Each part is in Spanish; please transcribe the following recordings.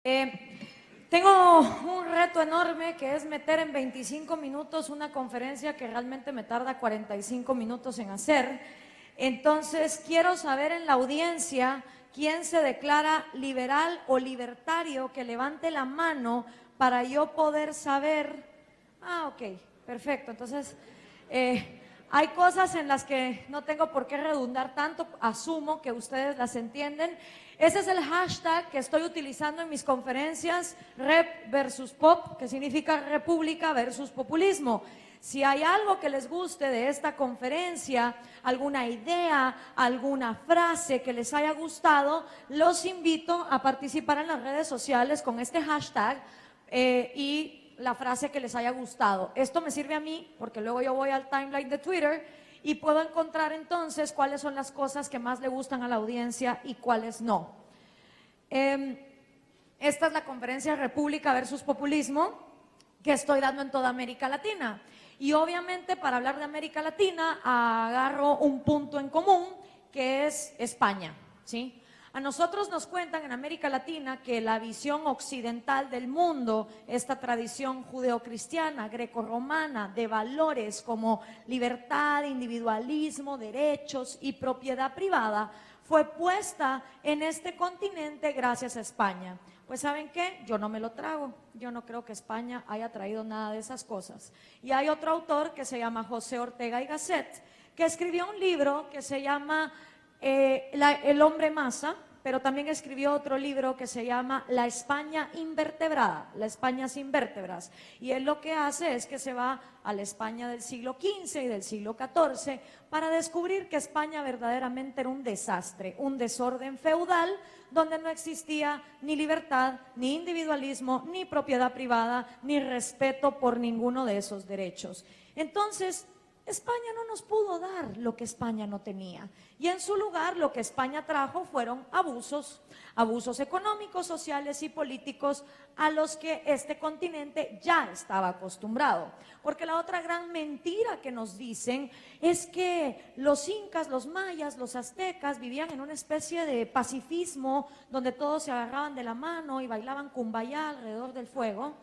Tengo un reto enorme que es meter en 25 minutos una conferencia que realmente me tarda 45 minutos en hacer. Entonces, quiero saber en la audiencia quién se declara liberal o libertario, que levante la mano para yo poder saber. Ok, perfecto. Entonces, hay cosas en las que no tengo por qué redundar tanto, asumo que ustedes las entienden. Ese es el hashtag que estoy utilizando en mis conferencias, Rep versus Pop, que significa República versus Populismo. Si hay algo que les guste de esta conferencia, alguna idea, alguna frase que les haya gustado, los invito a participar en las redes sociales con este hashtag y la frase que les haya gustado. Esto me sirve a mí porque luego yo voy al timeline de Twitter y puedo encontrar entonces cuáles son las cosas que más le gustan a la audiencia y cuáles no. Esta es la conferencia República versus Populismo que estoy dando en toda América Latina. Y obviamente para hablar de América Latina agarro un punto en común que es España, ¿sí? A nosotros nos cuentan en América Latina que la visión occidental del mundo, esta tradición judeocristiana, grecorromana, de valores como libertad, individualismo, derechos y propiedad privada, fue puesta en este continente gracias a España. Pues ¿saben qué? Yo no me lo trago. Yo no creo que España haya traído nada de esas cosas. Y hay otro autor que se llama José Ortega y Gasset, que escribió un libro que se llama El hombre masa, pero también escribió otro libro que se llama La España invertebrada, la España sin vértebras. Y él lo que hace es que se va a la España del siglo XV y del siglo XIV para descubrir que España verdaderamente era un desastre, un desorden feudal donde no existía ni libertad, ni individualismo, ni propiedad privada, ni respeto por ninguno de esos derechos. Entonces, España no nos pudo dar lo que España no tenía. Y en su lugar lo que España trajo fueron abusos económicos, sociales y políticos a los que este continente ya estaba acostumbrado. Porque la otra gran mentira que nos dicen es que los incas, los mayas, los aztecas vivían en una especie de pacifismo donde todos se agarraban de la mano y bailaban cumbayá alrededor del fuego.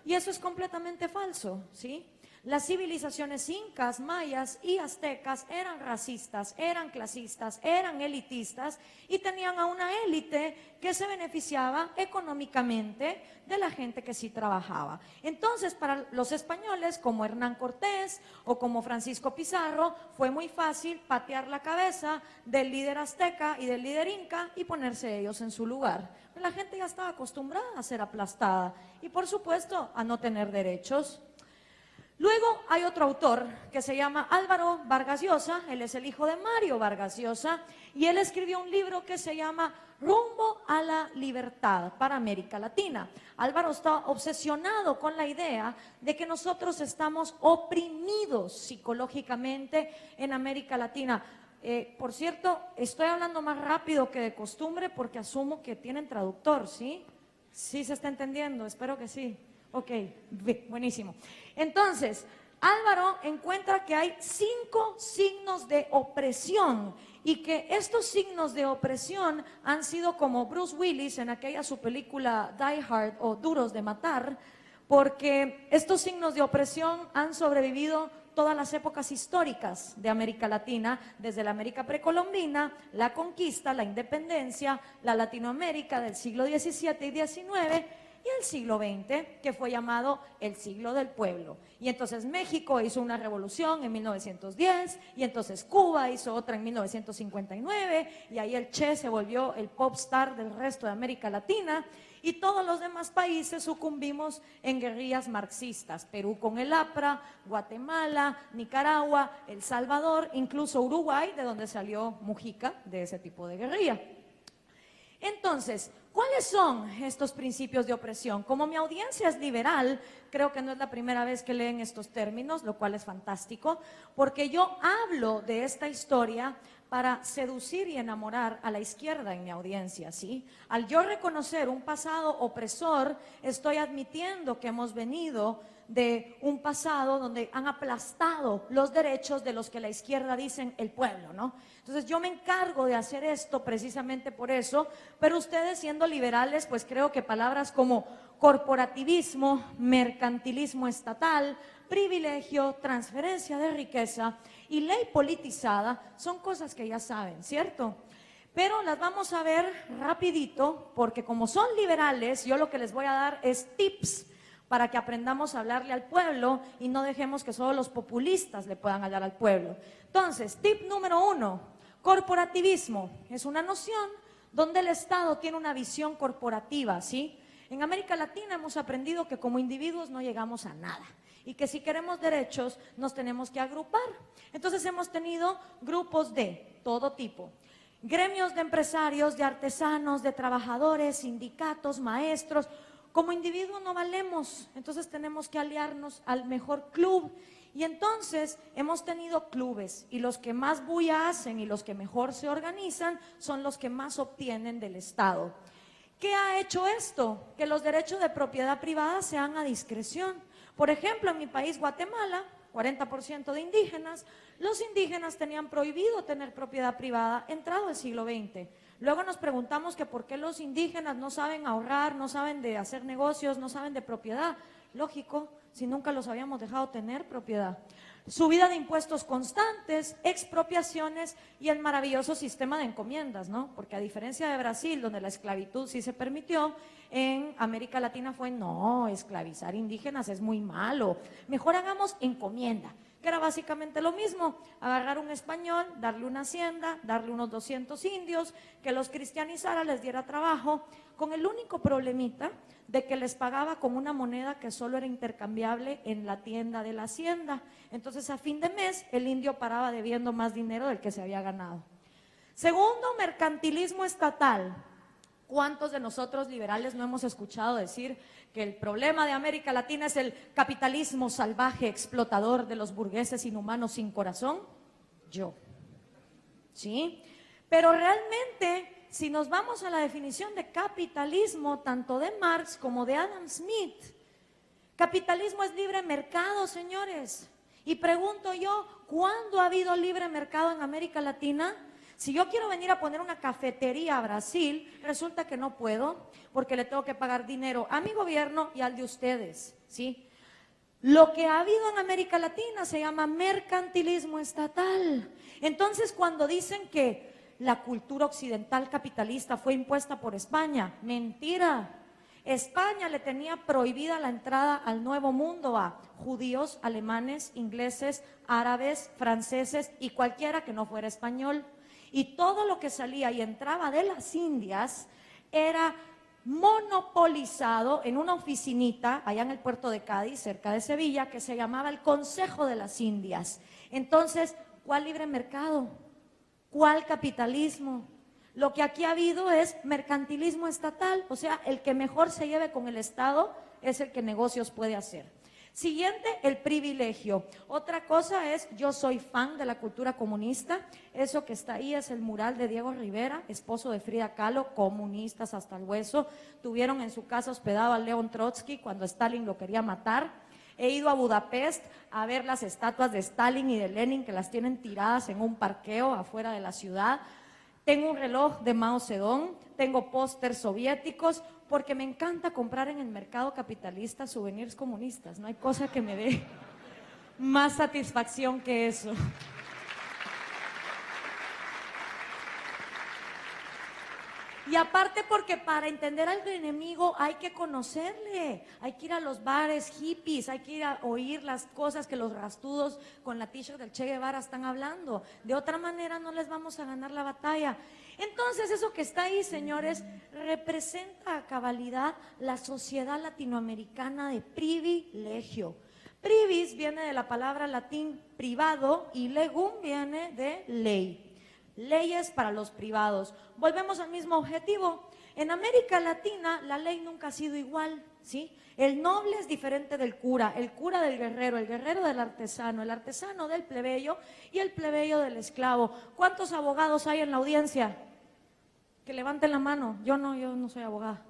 Y eso es completamente falso, ¿sí? Las civilizaciones incas, mayas y aztecas eran racistas, eran clasistas, eran elitistas y tenían a una élite que se beneficiaba económicamente de la gente que sí trabajaba. Entonces, para los españoles, como Hernán Cortés o como Francisco Pizarro, fue muy fácil patear la cabeza del líder azteca y del líder inca y ponerse ellos en su lugar. La gente ya estaba acostumbrada a ser aplastada y, por supuesto, a no tener derechos. Luego hay otro autor que se llama Álvaro Vargas Llosa, él es el hijo de Mario Vargas Llosa, y él escribió un libro que se llama Rumbo a la Libertad para América Latina. Álvaro está obsesionado con la idea de que nosotros estamos oprimidos psicológicamente en América Latina. Por cierto, estoy hablando más rápido que de costumbre porque asumo que tienen traductor, ¿sí? ¿Sí se está entendiendo? Espero que sí. Ok, buenísimo. Entonces, Álvaro encuentra que hay 5 signos de opresión y que estos signos de opresión han sido como Bruce Willis en aquella su película Die Hard o Duros de Matar, porque estos signos de opresión han sobrevivido todas las épocas históricas de América Latina, desde la América precolombina, la conquista, la independencia, la Latinoamérica del siglo XVII y XIX, y el siglo XX, que fue llamado el siglo del pueblo. Y entonces México hizo una revolución en 1910, y entonces Cuba hizo otra en 1959, y ahí el Che se volvió el pop star del resto de América Latina, y todos los demás países sucumbimos en guerrillas marxistas. Perú con el APRA, Guatemala, Nicaragua, El Salvador, incluso Uruguay, de donde salió Mujica, de ese tipo de guerrilla. Entonces, ¿cuáles son estos principios de opresión? Como mi audiencia es liberal, creo que no es la primera vez que leen estos términos, lo cual es fantástico, porque yo hablo de esta historia para seducir y enamorar a la izquierda en mi audiencia, ¿sí? Al yo reconocer un pasado opresor, estoy admitiendo que hemos venido de un pasado donde han aplastado los derechos de los que la izquierda dicen el pueblo, ¿no? Entonces yo me encargo de hacer esto precisamente por eso, pero ustedes siendo liberales, pues creo que palabras como corporativismo, mercantilismo estatal, privilegio, transferencia de riqueza y ley politizada son cosas que ya saben, ¿cierto? Pero las vamos a ver rapidito, porque como son liberales, yo lo que les voy a dar es tips para que aprendamos a hablarle al pueblo y no dejemos que solo los populistas le puedan hablar al pueblo. Entonces, tip número 1, corporativismo. Es una noción donde el Estado tiene una visión corporativa, ¿sí? En América Latina hemos aprendido que como individuos no llegamos a nada y que si queremos derechos nos tenemos que agrupar. Entonces hemos tenido grupos de todo tipo. Gremios de empresarios, de artesanos, de trabajadores, sindicatos, maestros. Como individuos no valemos, entonces tenemos que aliarnos al mejor club. Y entonces hemos tenido clubes y los que más bulla hacen y los que mejor se organizan son los que más obtienen del Estado. ¿Qué ha hecho esto? Que los derechos de propiedad privada sean a discreción. Por ejemplo, en mi país, Guatemala, 40% de indígenas, los indígenas tenían prohibido tener propiedad privada entrado el siglo XX. Luego nos preguntamos que por qué los indígenas no saben ahorrar, no saben de hacer negocios, no saben de propiedad. Lógico, si nunca los habíamos dejado tener propiedad. Subida de impuestos constantes, expropiaciones y el maravilloso sistema de encomiendas, ¿no? Porque a diferencia de Brasil, donde la esclavitud sí se permitió, en América Latina fue, no, esclavizar indígenas es muy malo, mejor hagamos encomienda, que era básicamente lo mismo, agarrar un español, darle una hacienda, darle unos 200 indios, que los cristianizara, les diera trabajo, con el único problemita de que les pagaba con una moneda que solo era intercambiable en la tienda de la hacienda. Entonces a fin de mes el indio paraba debiendo más dinero del que se había ganado. Segundo, mercantilismo estatal. ¿Cuántos de nosotros liberales no hemos escuchado decir que el problema de América Latina es el capitalismo salvaje, explotador de los burgueses inhumanos sin corazón? Yo. ¿Sí? Pero realmente, si nos vamos a la definición de capitalismo, tanto de Marx como de Adam Smith, capitalismo es libre mercado, señores. Y pregunto yo, ¿cuándo ha habido libre mercado en América Latina? Si yo quiero venir a poner una cafetería a Brasil, resulta que no puedo porque le tengo que pagar dinero a mi gobierno y al de ustedes, ¿sí? Lo que ha habido en América Latina se llama mercantilismo estatal. Entonces, cuando dicen que la cultura occidental capitalista fue impuesta por España, mentira. España le tenía prohibida la entrada al Nuevo Mundo a judíos, alemanes, ingleses, árabes, franceses y cualquiera que no fuera español. Y todo lo que salía y entraba de las Indias era monopolizado en una oficinita allá en el puerto de Cádiz, cerca de Sevilla, que se llamaba el Consejo de las Indias. Entonces, ¿cuál libre mercado? ¿Cuál capitalismo? Lo que aquí ha habido es mercantilismo estatal, o sea, el que mejor se lleve con el Estado es el que negocios puede hacer. Siguiente, el privilegio. Otra cosa es, yo soy fan de la cultura comunista, eso que está ahí es el mural de Diego Rivera, esposo de Frida Kahlo, comunistas hasta el hueso, tuvieron en su casa hospedado a León Trotsky cuando Stalin lo quería matar. He ido a Budapest a ver las estatuas de Stalin y de Lenin que las tienen tiradas en un parqueo afuera de la ciudad. Tengo un reloj de Mao Zedong, tengo pósters soviéticos, porque me encanta comprar en el mercado capitalista souvenirs comunistas. No hay cosa que me dé más satisfacción que eso. Y aparte porque para entender al enemigo hay que conocerle, hay que ir a los bares hippies, hay que ir a oír las cosas que los rastudos con la t-shirt del Che Guevara están hablando. De otra manera no les vamos a ganar la batalla. Entonces eso que está ahí, señores, representa a cabalidad la sociedad latinoamericana de privilegio. Privis viene de la palabra latín privado y legum viene de ley. Leyes para los privados. Volvemos al mismo objetivo. En América Latina la ley nunca ha sido igual, ¿sí? El noble es diferente del cura, el cura del guerrero, el guerrero del artesano, el artesano del plebeyo y el plebeyo del esclavo. ¿Cuántos abogados hay en la audiencia? Que levanten la mano. Yo no soy abogada.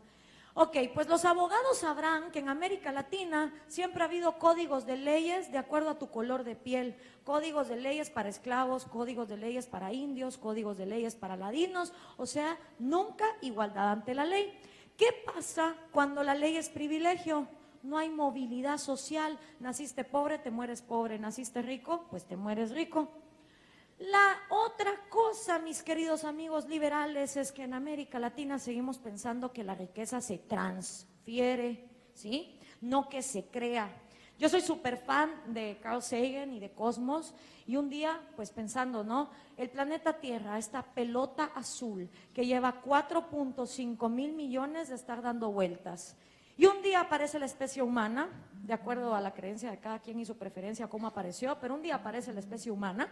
Ok, pues los abogados sabrán que en América Latina siempre ha habido códigos de leyes de acuerdo a tu color de piel, códigos de leyes para esclavos, códigos de leyes para indios, códigos de leyes para ladinos, o sea, nunca igualdad ante la ley. ¿Qué pasa cuando la ley es privilegio? No hay movilidad social, naciste pobre, te mueres pobre, naciste rico, pues te mueres rico. La otra cosa, mis queridos amigos liberales, es que en América Latina seguimos pensando que la riqueza se transfiere, ¿sí? No que se crea. Yo soy súper fan de Carl Sagan y de Cosmos, y un día, pues pensando, ¿no? El planeta Tierra, esta pelota azul que lleva 4.5 mil millones de estar dando vueltas. Y un día aparece la especie humana, de acuerdo a la creencia de cada quien y su preferencia, cómo apareció, pero un día aparece la especie humana.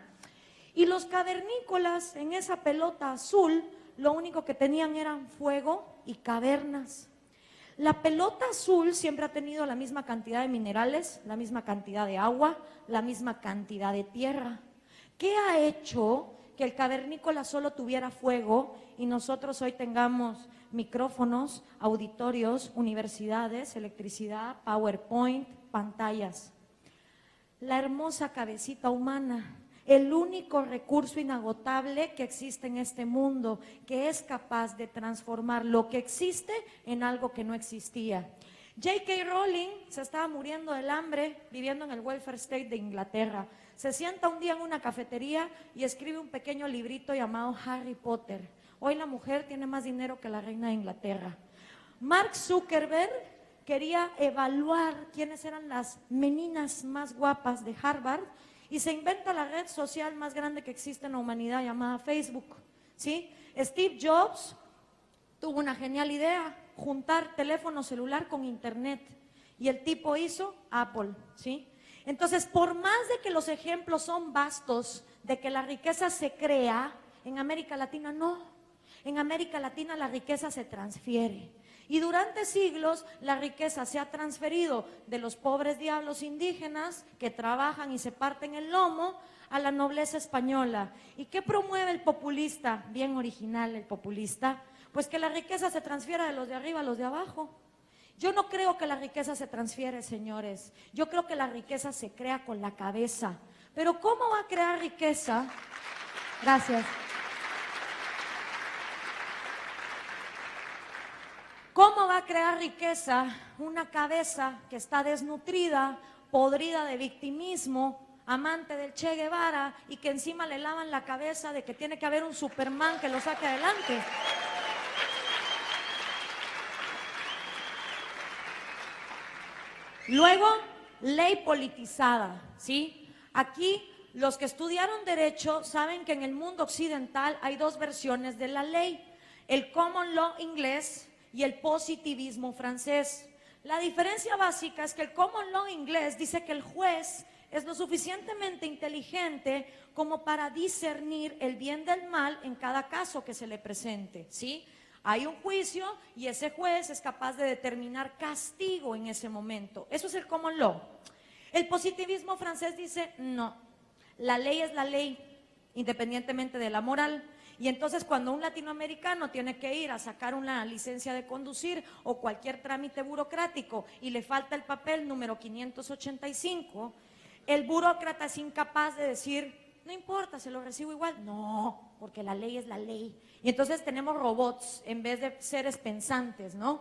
Y los cavernícolas en esa pelota azul, lo único que tenían eran fuego y cavernas. La pelota azul siempre ha tenido la misma cantidad de minerales, la misma cantidad de agua, la misma cantidad de tierra. ¿Qué ha hecho que el cavernícola solo tuviera fuego y nosotros hoy tengamos micrófonos, auditorios, universidades, electricidad, PowerPoint, pantallas? La hermosa cabecita humana. El único recurso inagotable que existe en este mundo, que es capaz de transformar lo que existe en algo que no existía. J.K. Rowling se estaba muriendo del hambre viviendo en el welfare state de Inglaterra. Se sienta un día en una cafetería y escribe un pequeño librito llamado Harry Potter. Hoy la mujer tiene más dinero que la reina de Inglaterra. Mark Zuckerberg quería evaluar quiénes eran las meninas más guapas de Harvard y se inventa la red social más grande que existe en la humanidad llamada Facebook, ¿sí? Steve Jobs tuvo una genial idea, juntar teléfono celular con internet, y el tipo hizo Apple, ¿sí? Entonces, por más de que los ejemplos son vastos de que la riqueza se crea, en América Latina no. En América Latina la riqueza se transfiere. Y durante siglos la riqueza se ha transferido de los pobres diablos indígenas que trabajan y se parten el lomo a la nobleza española. ¿Y qué promueve el populista? Bien original el populista. Pues que la riqueza se transfiera de los de arriba a los de abajo. Yo no creo que la riqueza se transfiere, señores. Yo creo que la riqueza se crea con la cabeza. Pero ¿cómo va a crear riqueza? Gracias. ¿Cómo va a crear riqueza una cabeza que está desnutrida, podrida de victimismo, amante del Che Guevara y que encima le lavan la cabeza de que tiene que haber un Superman que lo saque adelante? Luego, ley politizada, ¿sí? Aquí los que estudiaron derecho saben que en el mundo occidental hay dos versiones de la ley, el common law inglés y el positivismo francés. La diferencia básica es que el common law inglés dice que el juez es lo suficientemente inteligente como para discernir el bien del mal en cada caso que se le presente, ¿sí? Hay un juicio y ese juez es capaz de determinar castigo en ese momento. Eso es el common law. El positivismo francés dice, no, la ley es la ley, independientemente de la moral. Y entonces cuando un latinoamericano tiene que ir a sacar una licencia de conducir o cualquier trámite burocrático y le falta el papel número 585, el burócrata es incapaz de decir, no importa, se lo recibo igual. No, porque la ley es la ley. Y entonces tenemos robots en vez de seres pensantes, ¿no?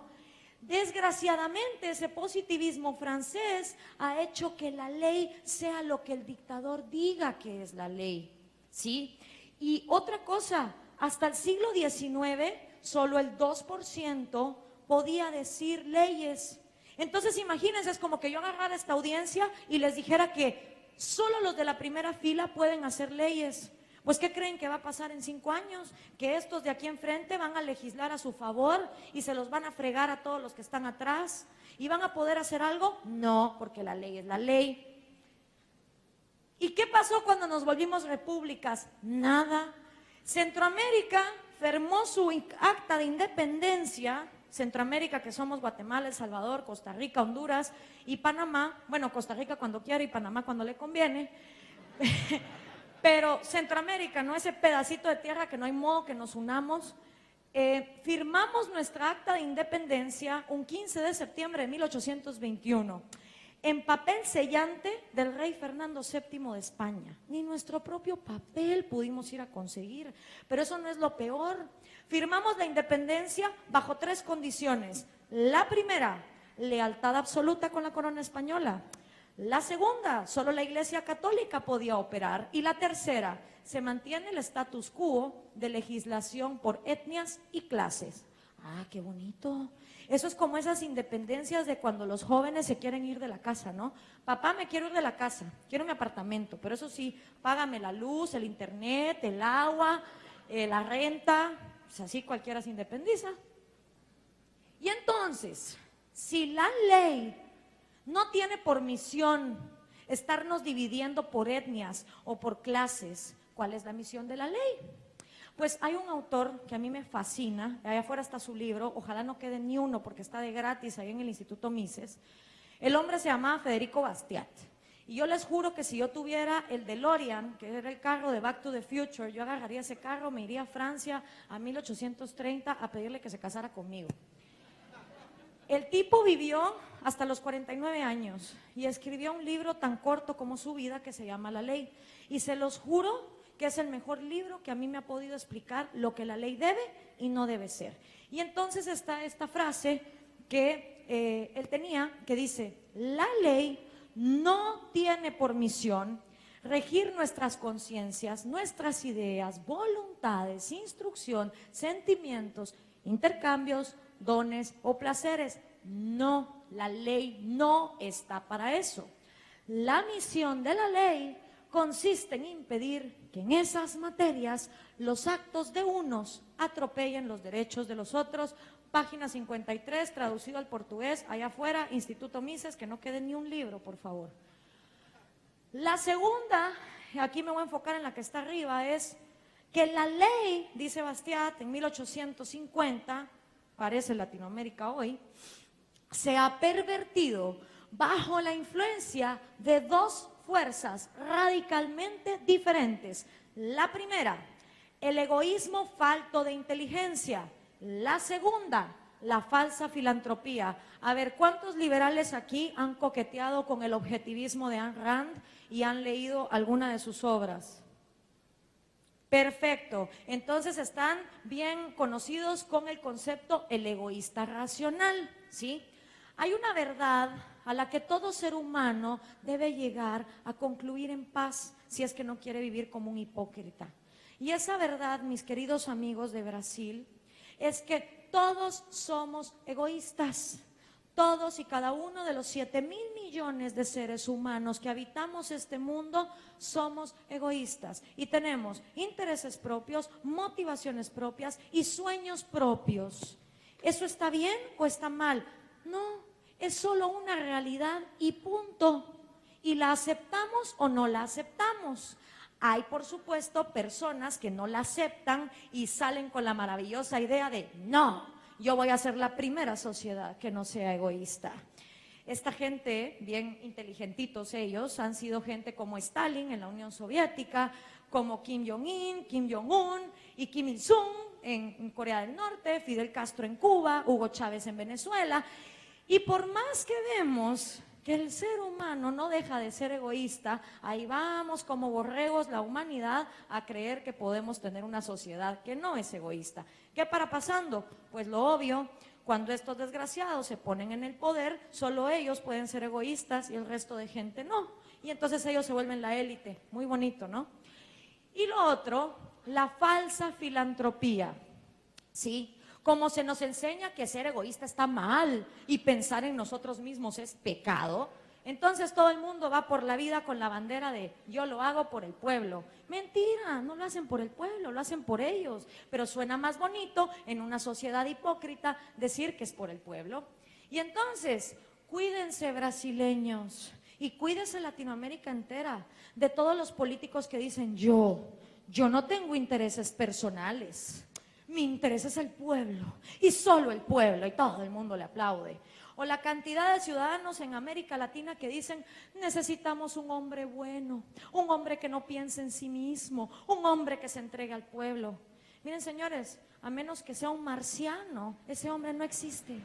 Desgraciadamente, ese positivismo francés ha hecho que la ley sea lo que el dictador diga que es la ley, ¿sí? Y otra cosa, hasta el siglo XIX, solo el 2% podía decir leyes. Entonces, imagínense, es como que yo agarrara esta audiencia y les dijera que solo los de la primera fila pueden hacer leyes. Pues, ¿qué creen que va a pasar en 5 años? ¿Que estos de aquí enfrente van a legislar a su favor y se los van a fregar a todos los que están atrás? ¿Y van a poder hacer algo? No, porque la ley es la ley. ¿Y qué pasó cuando nos volvimos repúblicas? Nada. Centroamérica firmó su acta de independencia. Centroamérica, que somos Guatemala, El Salvador, Costa Rica, Honduras y Panamá. Bueno, Costa Rica cuando quiere y Panamá cuando le conviene. Pero Centroamérica, ¿no? Ese pedacito de tierra que no hay modo que nos unamos. Firmamos nuestra acta de independencia un 15 de septiembre de 1821, en papel sellante del rey Fernando VII de España. Ni nuestro propio papel pudimos ir a conseguir, pero eso no es lo peor. Firmamos la independencia bajo 3 condiciones. La primera, lealtad absoluta con la corona española. La segunda, solo la Iglesia Católica podía operar. Y la tercera, se mantiene el status quo de legislación por etnias y clases. Ah, qué bonito. Eso es como esas independencias de cuando los jóvenes se quieren ir de la casa, ¿no? Papá, me quiero ir de la casa, quiero mi apartamento, pero eso sí, págame la luz, el internet, el agua, la renta. Pues así cualquiera se independiza. Y entonces, si la ley no tiene por misión estarnos dividiendo por etnias o por clases, ¿cuál es la misión de la ley? Pues hay un autor que a mí me fascina, allá afuera está su libro, ojalá no quede ni uno porque está de gratis ahí en el Instituto Mises. El hombre se llamaba Federico Bastiat. Y yo les juro que si yo tuviera el DeLorean, que era el carro de Back to the Future, yo agarraría ese carro, me iría a Francia a 1830 a pedirle que se casara conmigo. El tipo vivió hasta los 49 años y escribió un libro tan corto como su vida que se llama La Ley. Y se los juro que es el mejor libro que a mí me ha podido explicar lo que la ley debe y no debe ser. Y entonces está esta frase que él tenía, que dice: la ley no tiene por misión regir nuestras conciencias, nuestras ideas, voluntades, instrucción, sentimientos, intercambios, dones o placeres. No, la ley no está para eso. La misión de la ley consiste en impedir que en esas materias los actos de unos atropellen los derechos de los otros. Página 53, traducido al portugués, allá afuera, Instituto Mises, que no quede ni un libro, por favor. La segunda, aquí me voy a enfocar en la que está arriba, es que la ley, dice Bastiat, en 1850, parece Latinoamérica hoy, se ha pervertido bajo la influencia de 2 fuerzas radicalmente diferentes. La primera, el egoísmo falto de inteligencia. La segunda, la falsa filantropía. A ver, ¿cuántos liberales aquí han coqueteado con el objetivismo de Ayn Rand y han leído alguna de sus obras? Perfecto. Entonces están bien conocidos con el concepto el egoísta racional, ¿sí? Hay una verdad a la que todo ser humano debe llegar a concluir en paz si es que no quiere vivir como un hipócrita. Y esa verdad, mis queridos amigos de Brasil, es que todos somos egoístas. Todos y cada uno de los 7,000 millones de seres humanos que habitamos este mundo somos egoístas y tenemos intereses propios, motivaciones propias y sueños propios. ¿Eso está bien o está mal? No, es solo una realidad y punto. ¿Y la aceptamos o no la aceptamos? Hay, por supuesto, personas que no la aceptan y salen con la maravillosa idea de no, yo voy a ser la primera sociedad que no sea egoísta. Esta gente, bien inteligentitos ellos, han sido gente como Stalin en la Unión Soviética, como Kim Jong-un, Kim Jong-un y Kim Il-sung en Corea del Norte, Fidel Castro en Cuba, Hugo Chávez en Venezuela. Y por más que vemos que el ser humano no deja de ser egoísta, ahí vamos como borregos la humanidad a creer que podemos tener una sociedad que no es egoísta. ¿Qué para pasando? Pues lo obvio, cuando estos desgraciados se ponen en el poder, solo ellos pueden ser egoístas y el resto de gente no. Y entonces ellos se vuelven la élite. Muy bonito, ¿no? Y lo otro, la falsa filantropía, ¿sí? Como se nos enseña que ser egoísta está mal y pensar en nosotros mismos es pecado, entonces todo el mundo va por la vida con la bandera de yo lo hago por el pueblo. Mentira, no lo hacen por el pueblo, lo hacen por ellos, pero suena más bonito en una sociedad hipócrita decir que es por el pueblo. Y entonces, cuídense brasileños y cuídense Latinoamérica entera de todos los políticos que dicen yo no tengo intereses personales. Mi interés es el pueblo y solo el pueblo y todo el mundo le aplaude. O la cantidad de ciudadanos en América Latina que dicen necesitamos un hombre bueno, un hombre que no piense en sí mismo, un hombre que se entregue al pueblo. Miren señores, a menos que sea un marciano. Ese hombre no existe,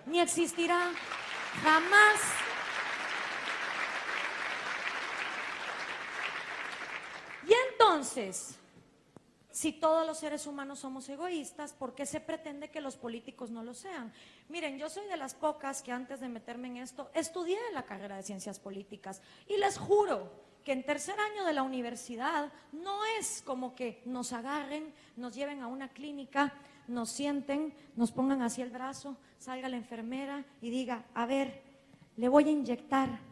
ni existirá, jamás. Y entonces, si todos los seres humanos somos egoístas, ¿por qué se pretende que los políticos no lo sean? Miren, yo soy de las pocas que antes de meterme en esto, estudié la carrera de ciencias políticas y les juro que en tercer año de la universidad no es como que nos agarren, nos lleven a una clínica, nos sienten, nos pongan así el brazo, salga la enfermera y diga, a ver, le voy a inyectar.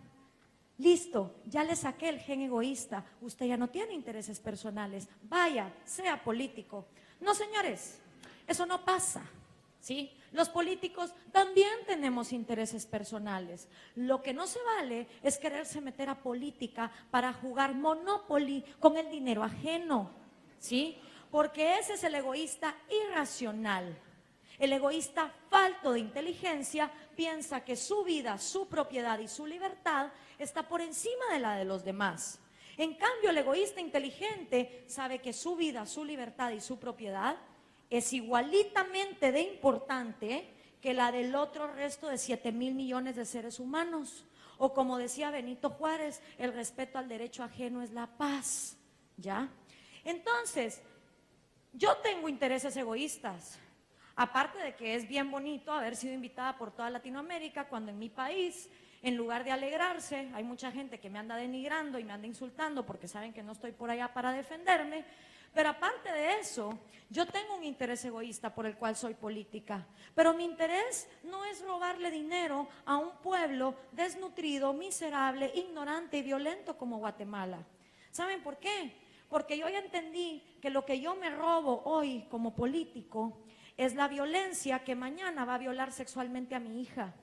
Listo, ya le saqué el gen egoísta, usted ya no tiene intereses personales, vaya, sea político. No, señores, eso no pasa, ¿sí? Los políticos también tenemos intereses personales. Lo que no se vale es quererse meter a política para jugar Monopoly con el dinero ajeno, ¿sí? Porque ese es el egoísta irracional. El egoísta falto de inteligencia piensa que su vida, su propiedad y su libertad está por encima de la de los demás. En cambio, el egoísta inteligente sabe que su vida, su libertad y su propiedad es igualitamente de importante que la del otro resto de 7,000 millones de seres humanos. O como decía Benito Juárez, el respeto al derecho ajeno es la paz, ¿ya? Entonces, yo tengo intereses egoístas. Aparte de que es bien bonito haber sido invitada por toda Latinoamérica, cuando en mi país, en lugar de alegrarse, hay mucha gente que me anda denigrando y me anda insultando porque saben que no estoy por allá para defenderme. Pero aparte de eso, yo tengo un interés egoísta por el cual soy política. Pero mi interés no es robarle dinero a un pueblo desnutrido, miserable, ignorante y violento como Guatemala. ¿Saben por qué? Porque yo ya entendí que lo que yo me robo hoy como político es la violencia que mañana va a violar sexualmente a mi hija.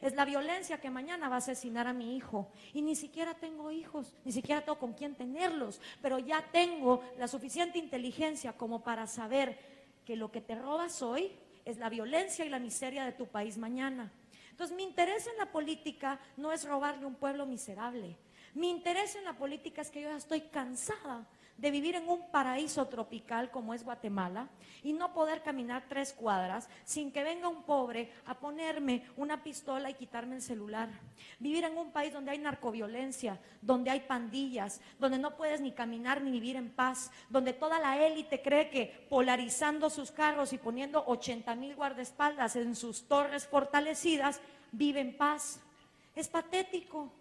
Es la violencia que mañana va a asesinar a mi hijo. Y ni siquiera tengo hijos, ni siquiera tengo con quién tenerlos. Pero ya tengo la suficiente inteligencia como para saber que lo que te robas hoy es la violencia y la miseria de tu país mañana. Entonces, mi interés en la política no es robarle a un pueblo miserable. Mi interés en la política es que yo ya estoy cansada de vivir en un paraíso tropical como es Guatemala y no poder caminar 3 cuadras sin que venga un pobre a ponerme una pistola y quitarme el celular. Vivir en un país donde hay narcoviolencia, donde hay pandillas, donde no puedes ni caminar ni vivir en paz, donde toda la élite cree que polarizando sus carros y poniendo 80,000 guardaespaldas en sus torres fortalecidas, vive en paz. Es patético.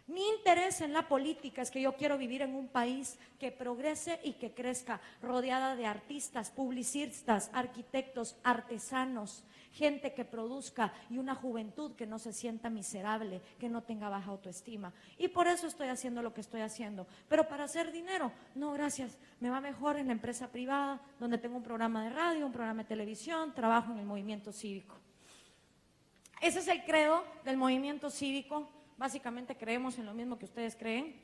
Mi interés en la política es que yo quiero vivir en un país que progrese y que crezca, rodeada de artistas, publicistas, arquitectos, artesanos, gente que produzca y una juventud que no se sienta miserable, que no tenga baja autoestima. Y por eso estoy haciendo lo que estoy haciendo. Pero para hacer dinero, no, gracias, me va mejor en la empresa privada, donde tengo un programa de radio, un programa de televisión, trabajo en el movimiento cívico. Ese es el credo del movimiento cívico. Básicamente creemos en lo mismo que ustedes creen,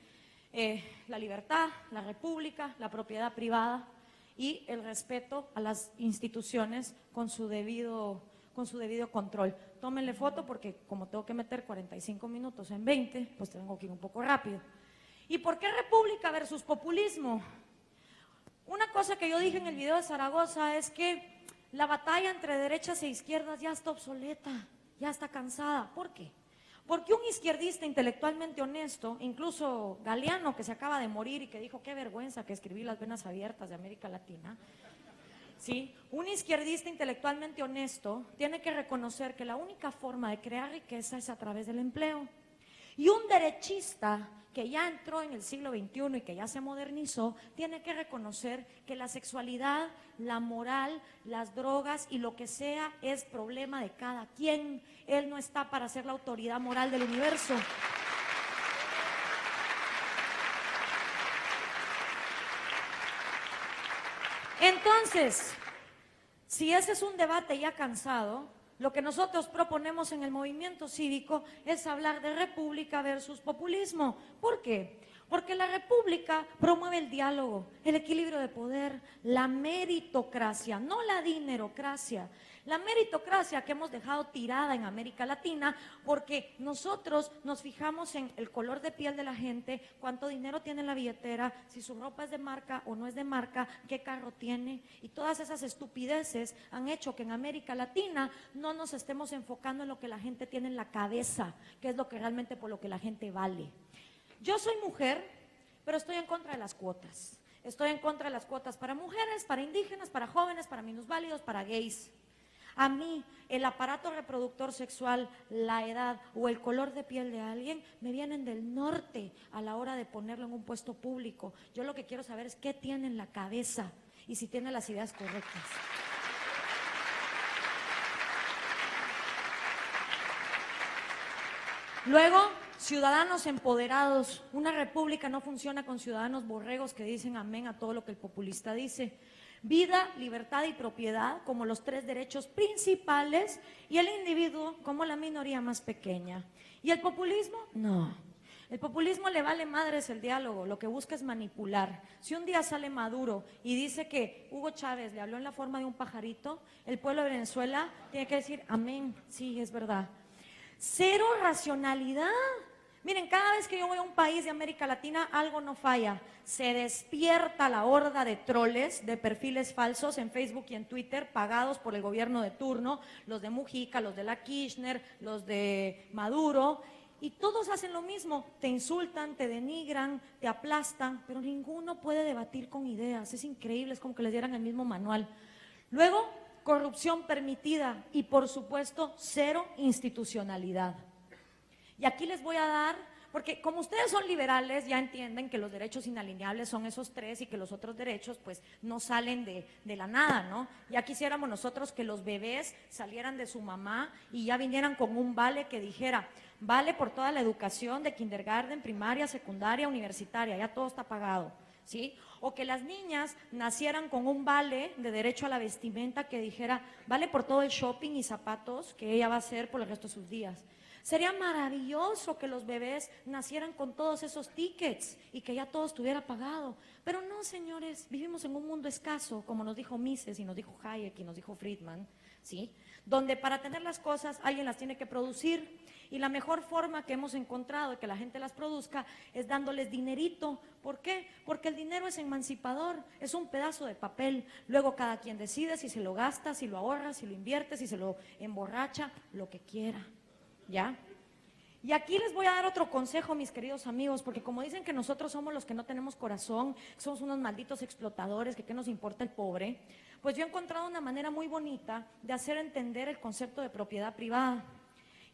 la libertad, la república, la propiedad privada y el respeto a las instituciones con su debido control. Tómenle foto porque como tengo que meter 45 minutos en 20, pues tengo que ir un poco rápido. ¿Y por qué república versus populismo? Una cosa que yo dije en el video de Zaragoza es que la batalla entre derechas e izquierdas ya está obsoleta, ya está cansada. ¿Por qué? Porque un izquierdista intelectualmente honesto, incluso Galeano, que se acaba de morir y que dijo, qué vergüenza que escribí Las venas abiertas de América Latina, ¿sí? Un izquierdista intelectualmente honesto tiene que reconocer que la única forma de crear riqueza es a través del empleo. Y un derechista que ya entró en el siglo XXI y que ya se modernizó, tiene que reconocer que la sexualidad, la moral, las drogas y lo que sea es problema de cada quien. Él no está para ser la autoridad moral del universo. Entonces, si ese es un debate ya cansado, lo que nosotros proponemos en el movimiento cívico es hablar de república versus populismo. ¿Por qué? Porque la república promueve el diálogo, el equilibrio de poder, la meritocracia, no la dinerocracia. La meritocracia que hemos dejado tirada en América Latina porque nosotros nos fijamos en el color de piel de la gente, cuánto dinero tiene en la billetera, si su ropa es de marca o no es de marca, qué carro tiene, y todas esas estupideces han hecho que en América Latina no nos estemos enfocando en lo que la gente tiene en la cabeza, que es lo que realmente por lo que la gente vale. Yo soy mujer, pero estoy en contra de las cuotas. Estoy en contra de las cuotas para mujeres, para indígenas, para jóvenes, para minusválidos, para gays. A mí, el aparato reproductor sexual, la edad o el color de piel de alguien me vienen del norte a la hora de ponerlo en un puesto público. Yo lo que quiero saber es qué tiene en la cabeza y si tiene las ideas correctas. Luego, ciudadanos empoderados. Una república no funciona con ciudadanos borregos que dicen amén a todo lo que el populista dice. Vida, libertad y propiedad como los 3 derechos principales y el individuo como la minoría más pequeña. ¿Y el populismo? No. El populismo le vale madres el diálogo, lo que busca es manipular. Si un día sale Maduro y dice que Hugo Chávez le habló en la forma de un pajarito, el pueblo de Venezuela tiene que decir amén, sí, es verdad. Cero racionalidad. Miren, cada vez que yo voy a un país de América Latina, algo no falla. Se despierta la horda de troles, de perfiles falsos en Facebook y en Twitter, pagados por el gobierno de turno, los de Mujica, los de la Kirchner, los de Maduro, y todos hacen lo mismo, te insultan, te denigran, te aplastan, pero ninguno puede debatir con ideas. Es increíble, es como que les dieran el mismo manual. Luego, corrupción permitida y, por supuesto, cero institucionalidad. Y aquí les voy a dar, porque como ustedes son liberales, ya entienden que los derechos inalienables son esos 3 y que los otros derechos pues no salen de la nada, ¿no? Ya quisiéramos nosotros que los bebés salieran de su mamá y ya vinieran con un vale que dijera, vale por toda la educación de kindergarten, primaria, secundaria, universitaria, ya todo está pagado, ¿sí? O que las niñas nacieran con un vale de derecho a la vestimenta que dijera, vale por todo el shopping y zapatos que ella va a hacer por el resto de sus días. Sería maravilloso que los bebés nacieran con todos esos tickets y que ya todo estuviera pagado. Pero no, señores, vivimos en un mundo escaso, como nos dijo Mises y nos dijo Hayek y nos dijo Friedman, ¿sí? Donde para tener las cosas alguien las tiene que producir. Y la mejor forma que hemos encontrado de que la gente las produzca es dándoles dinerito. ¿Por qué? Porque el dinero es emancipador, es un pedazo de papel. Luego cada quien decide si se lo gasta, si lo ahorra, si lo invierte, si se lo emborracha, lo que quiera. ¿Ya? Y aquí les voy a dar otro consejo, mis queridos amigos, porque como dicen que nosotros somos los que no tenemos corazón, somos unos malditos explotadores, que qué nos importa el pobre, pues yo he encontrado una manera muy bonita de hacer entender el concepto de propiedad privada.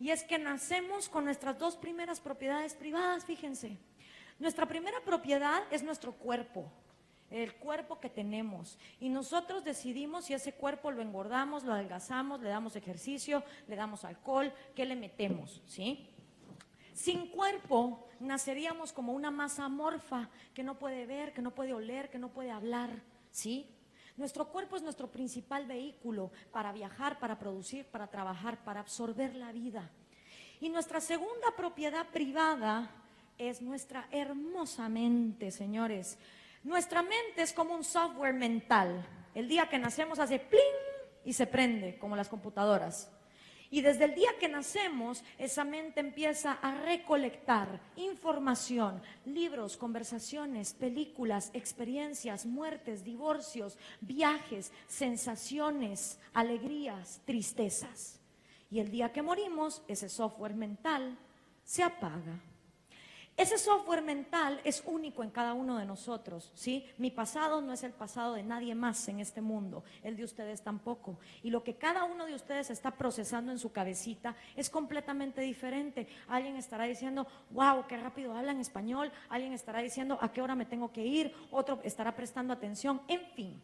Y es que nacemos con nuestras 2 primeras propiedades privadas, fíjense. Nuestra primera propiedad es nuestro cuerpo. El cuerpo que tenemos, y nosotros decidimos si ese cuerpo lo engordamos, lo adelgazamos, le damos ejercicio, le damos alcohol, ¿qué le metemos? ¿Sí? Sin cuerpo naceríamos como una masa amorfa que no puede ver, que no puede oler, que no puede hablar, ¿sí? Nuestro cuerpo es nuestro principal vehículo para viajar, para producir, para trabajar, para absorber la vida. Y nuestra segunda propiedad privada es nuestra hermosa mente, señores. Nuestra mente es como un software mental. El día que nacemos hace pling y se prende, como las computadoras. Y desde el día que nacemos, esa mente empieza a recolectar información, libros, conversaciones, películas, experiencias, muertes, divorcios, viajes, sensaciones, alegrías, tristezas. Y el día que morimos, ese software mental se apaga. Ese software mental es único en cada uno de nosotros, ¿sí? Mi pasado no es el pasado de nadie más en este mundo, el de ustedes tampoco. Y lo que cada uno de ustedes está procesando en su cabecita es completamente diferente. Alguien estará diciendo, wow, qué rápido hablan español. Alguien estará diciendo, ¿a qué hora me tengo que ir? Otro estará prestando atención, en fin.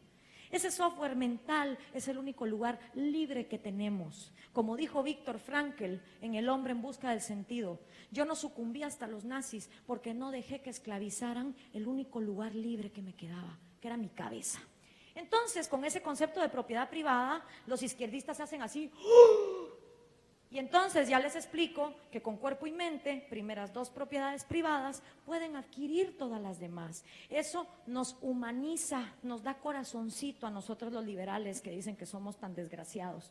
Ese software mental es el único lugar libre que tenemos. Como dijo Viktor Frankl en El hombre en busca del sentido, yo no sucumbí hasta los nazis porque no dejé que esclavizaran el único lugar libre que me quedaba, que era mi cabeza. Entonces, con ese concepto de propiedad privada, los izquierdistas hacen así, ¡oh! Y entonces ya les explico que con cuerpo y mente, primeras dos propiedades privadas, pueden adquirir todas las demás. Eso nos humaniza, nos da corazoncito a nosotros los liberales que dicen que somos tan desgraciados.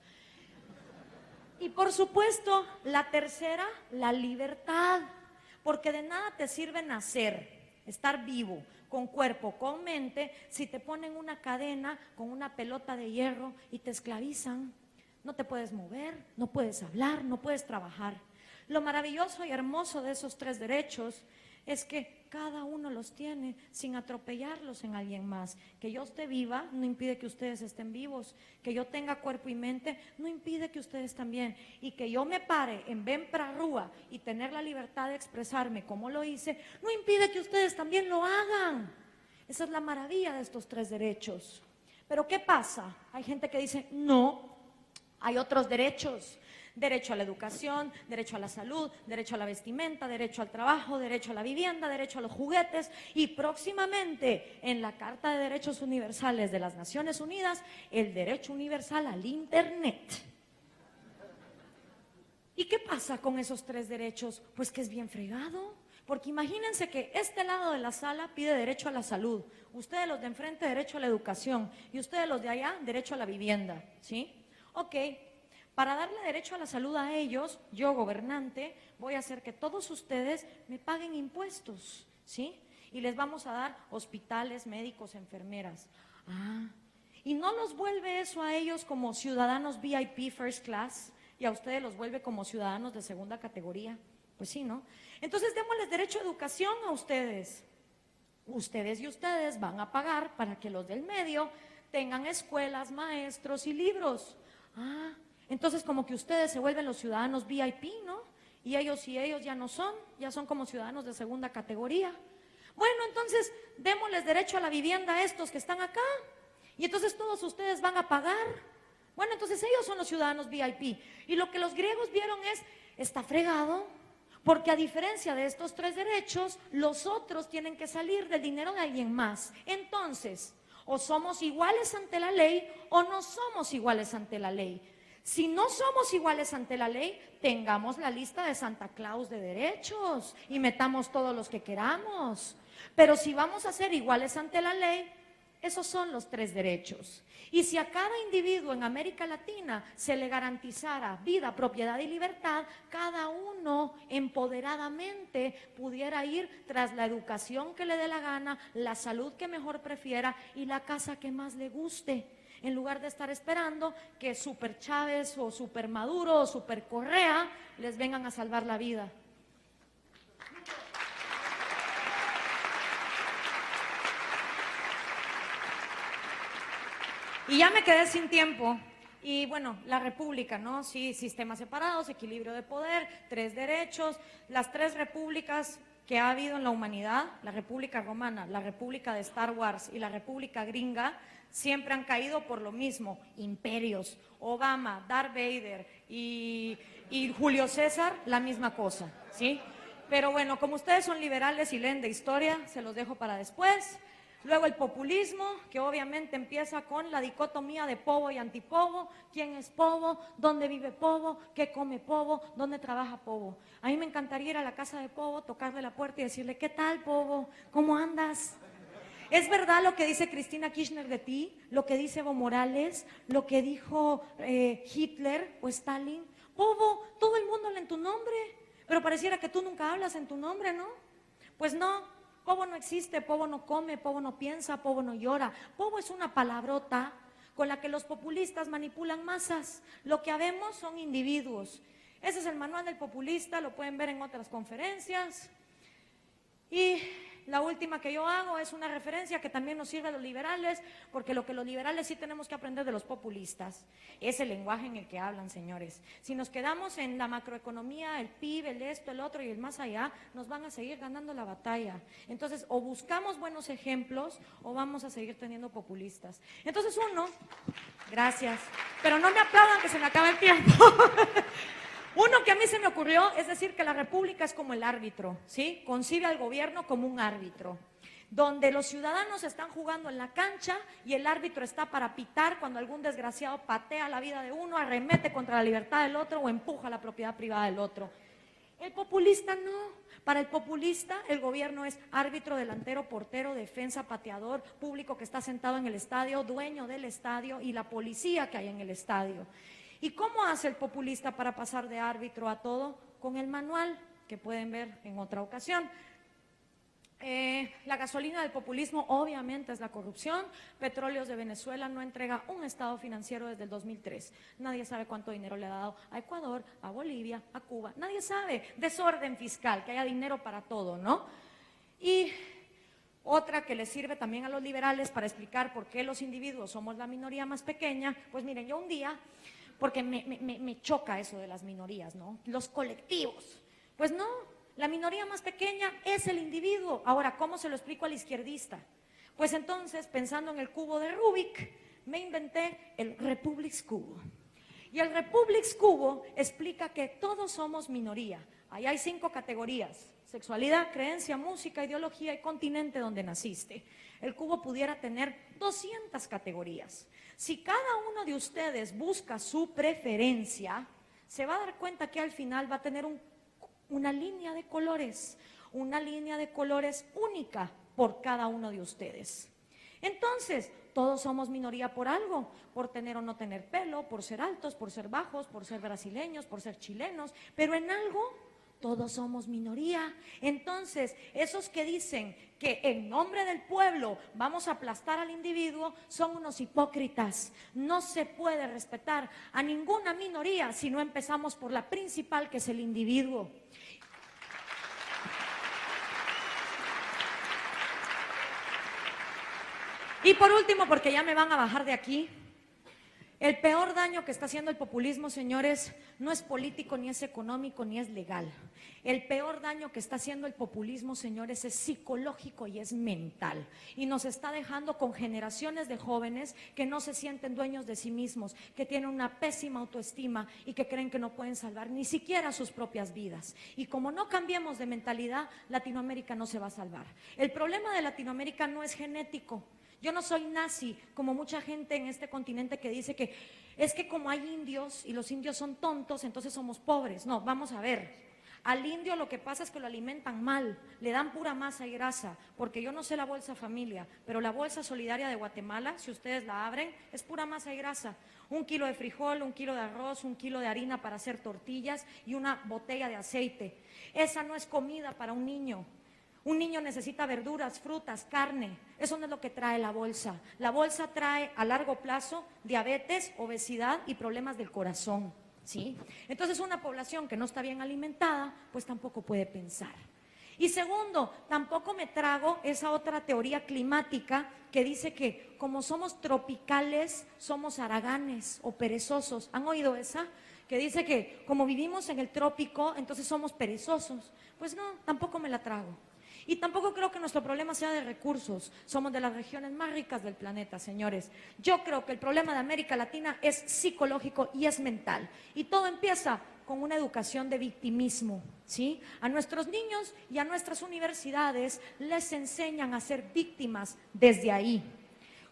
Y por supuesto, la tercera, la libertad, porque de nada te sirve nacer, estar vivo, con cuerpo, con mente, si te ponen una cadena con una pelota de hierro y te esclavizan. No te puedes mover, no puedes hablar, no puedes trabajar. Lo maravilloso y hermoso de esos tres derechos es que cada uno los tiene sin atropellarlos en alguien más. Que yo esté viva no impide que ustedes estén vivos. Que yo tenga cuerpo y mente no impide que ustedes también. Y que yo me pare en Bempra Rúa y tener la libertad de expresarme como lo hice, no impide que ustedes también lo hagan. Esa es la maravilla de estos tres derechos. Pero ¿qué pasa? Hay gente que dice, no. Hay otros derechos, derecho a la educación, derecho a la salud, derecho a la vestimenta, derecho al trabajo, derecho a la vivienda, derecho a los juguetes y próximamente en la Carta de Derechos Universales de las Naciones Unidas, el derecho universal al Internet. ¿Y qué pasa con esos tres derechos? Pues que es bien fregado, porque imagínense que este lado de la sala pide derecho a la salud, ustedes los de enfrente derecho a la educación y ustedes los de allá derecho a la vivienda, ¿sí? Ok, para darle derecho a la salud a ellos, yo gobernante, voy a hacer que todos ustedes me paguen impuestos, ¿sí? Y les vamos a dar hospitales, médicos, enfermeras. ¿Y no los vuelve eso a ellos como ciudadanos VIP First Class? Y a ustedes los vuelve como ciudadanos de segunda categoría. Pues sí, ¿no? Entonces démosles derecho a educación a ustedes. Ustedes y ustedes van a pagar para que los del medio tengan escuelas, maestros y libros. Entonces como que ustedes se vuelven los ciudadanos VIP, ¿no? Y ellos ya no son, ya son como ciudadanos de segunda categoría. Bueno, entonces démosles derecho a la vivienda a estos que están acá. Y entonces todos ustedes van a pagar. Bueno, entonces ellos son los ciudadanos VIP. Y lo que los griegos vieron es, está fregado, porque a diferencia de estos tres derechos, los otros tienen que salir del dinero de alguien más. Entonces, o somos iguales ante la ley o no somos iguales ante la ley. Si no somos iguales ante la ley, tengamos la lista de Santa Claus de derechos y metamos todos los que queramos. Pero si vamos a ser iguales ante la ley, esos son los tres derechos. Y si a cada individuo en América Latina se le garantizara vida, propiedad y libertad, cada uno empoderadamente pudiera ir tras la educación que le dé la gana, la salud que mejor prefiera y la casa que más le guste, en lugar de estar esperando que Super Chávez o Super Maduro o Super Correa les vengan a salvar la vida. Y ya me quedé sin tiempo. Y bueno, la república, ¿no? Sí, sistemas separados, equilibrio de poder, tres derechos, las tres repúblicas que ha habido en la humanidad, la república romana, la república de Star Wars y la república gringa, siempre han caído por lo mismo, imperios. Obama, Darth Vader y Julio César, la misma cosa, ¿sí? Pero bueno, como ustedes son liberales y leen de historia, se los dejo para después. Luego el populismo, que obviamente empieza con la dicotomía de povo y antipovo. ¿Quién es povo? ¿Dónde vive povo? ¿Qué come povo? ¿Dónde trabaja povo? A mí me encantaría ir a la casa de povo, tocarle la puerta y decirle, ¿qué tal, povo? ¿Cómo andas? ¿Es verdad lo que dice Cristina Kirchner de ti? ¿Lo que dice Evo Morales? ¿Lo que dijo Hitler o Stalin? Povo, todo el mundo habla en tu nombre, pero pareciera que tú nunca hablas en tu nombre, ¿no? Pues no. Povo no existe, povo no come, povo no piensa, povo no llora. Povo es una palabrota con la que los populistas manipulan masas. Lo que habemos son individuos. Ese es el manual del populista, lo pueden ver en otras conferencias. Y la última que yo hago es una referencia que también nos sirve a los liberales, porque lo que los liberales sí tenemos que aprender de los populistas es el lenguaje en el que hablan, señores. Si nos quedamos en la macroeconomía, el PIB, el esto, el otro y el más allá, nos van a seguir ganando la batalla. Entonces, o buscamos buenos ejemplos o vamos a seguir teniendo populistas. Entonces gracias, pero no me aplaudan que se me acaba el tiempo. Uno que a mí se me ocurrió es decir que la república es como el árbitro, ¿sí? Concibe al gobierno como un árbitro. donde los ciudadanos están jugando en la cancha y el árbitro está para pitar cuando algún desgraciado patea la vida de uno, arremete contra la libertad del otro o empuja la propiedad privada del otro. El populista no. Para el populista el gobierno es árbitro, delantero, portero, defensa, pateador, público que está sentado en el estadio, dueño del estadio y la policía que hay en el estadio. ¿Y cómo hace el populista para pasar de árbitro a todo? Con el manual que pueden ver en otra ocasión. La gasolina del populismo obviamente es la corrupción. Petróleos de Venezuela no entrega un estado financiero desde el 2003. Nadie sabe cuánto dinero le ha dado a Ecuador, a Bolivia, a Cuba. Nadie sabe. Desorden fiscal, que haya dinero para todo, ¿no? Y otra que les sirve también a los liberales para explicar por qué los individuos somos la minoría más pequeña. Pues miren, yo un día, porque me choca eso de las minorías, ¿no? Los colectivos. Pues no. La minoría más pequeña es el individuo. Ahora, ¿cómo se lo explico al izquierdista? Pues entonces, pensando en el cubo de Rubik, me inventé el Republics Cubo. Y el Republics Cubo explica que todos somos minoría. Ahí hay 5 categorías: sexualidad, creencia, música, ideología y continente donde naciste. El cubo pudiera tener 200 categorías. Si cada uno de ustedes busca su preferencia, se va a dar cuenta que al final va a tener una línea de colores única por cada uno de ustedes. Entonces, todos somos minoría por algo, por tener o no tener pelo, por ser altos, por ser bajos, por ser brasileños, por ser chilenos, pero en algo todos somos minoría. Entonces, esos que dicen que en nombre del pueblo vamos a aplastar al individuo son unos hipócritas. No se puede respetar a ninguna minoría si no empezamos por la principal, que es el individuo. Y por último, porque ya me van a bajar de aquí, el peor daño que está haciendo el populismo, señores, no es político, ni es económico, ni es legal. El peor daño que está haciendo el populismo, señores, es psicológico y es mental. Y nos está dejando con generaciones de jóvenes que no se sienten dueños de sí mismos, que tienen una pésima autoestima y que creen que no pueden salvar ni siquiera sus propias vidas. Y como no cambiemos de mentalidad, Latinoamérica no se va a salvar. El problema de Latinoamérica no es genético. Yo no soy nazi, como mucha gente en este continente que dice que es que como hay indios y los indios son tontos, entonces somos pobres. No, vamos a ver. Al indio lo que pasa es que lo alimentan mal, le dan pura masa y grasa, porque yo no sé la Bolsa Familia, pero la Bolsa Solidaria de Guatemala, si ustedes la abren, es pura masa y grasa. 1 kilo de frijol, 1 kilo de arroz, 1 kilo de harina para hacer tortillas y una botella de aceite. Esa no es comida para un niño. Un niño necesita verduras, frutas, carne. Eso no es lo que trae la bolsa. La bolsa trae a largo plazo diabetes, obesidad y problemas del corazón, ¿sí? Entonces una población que no está bien alimentada, pues tampoco puede pensar. Y segundo, tampoco me trago esa otra teoría climática que dice que como somos tropicales, somos haraganes o perezosos. ¿Han oído esa? Que dice que como vivimos en el trópico, entonces somos perezosos. Pues no, tampoco me la trago. Y tampoco creo que nuestro problema sea de recursos. Somos de las regiones más ricas del planeta, señores. Yo creo que el problema de América Latina es psicológico y es mental. Y todo empieza con una educación de victimismo, ¿sí? A nuestros niños y a nuestras universidades les enseñan a ser víctimas desde ahí.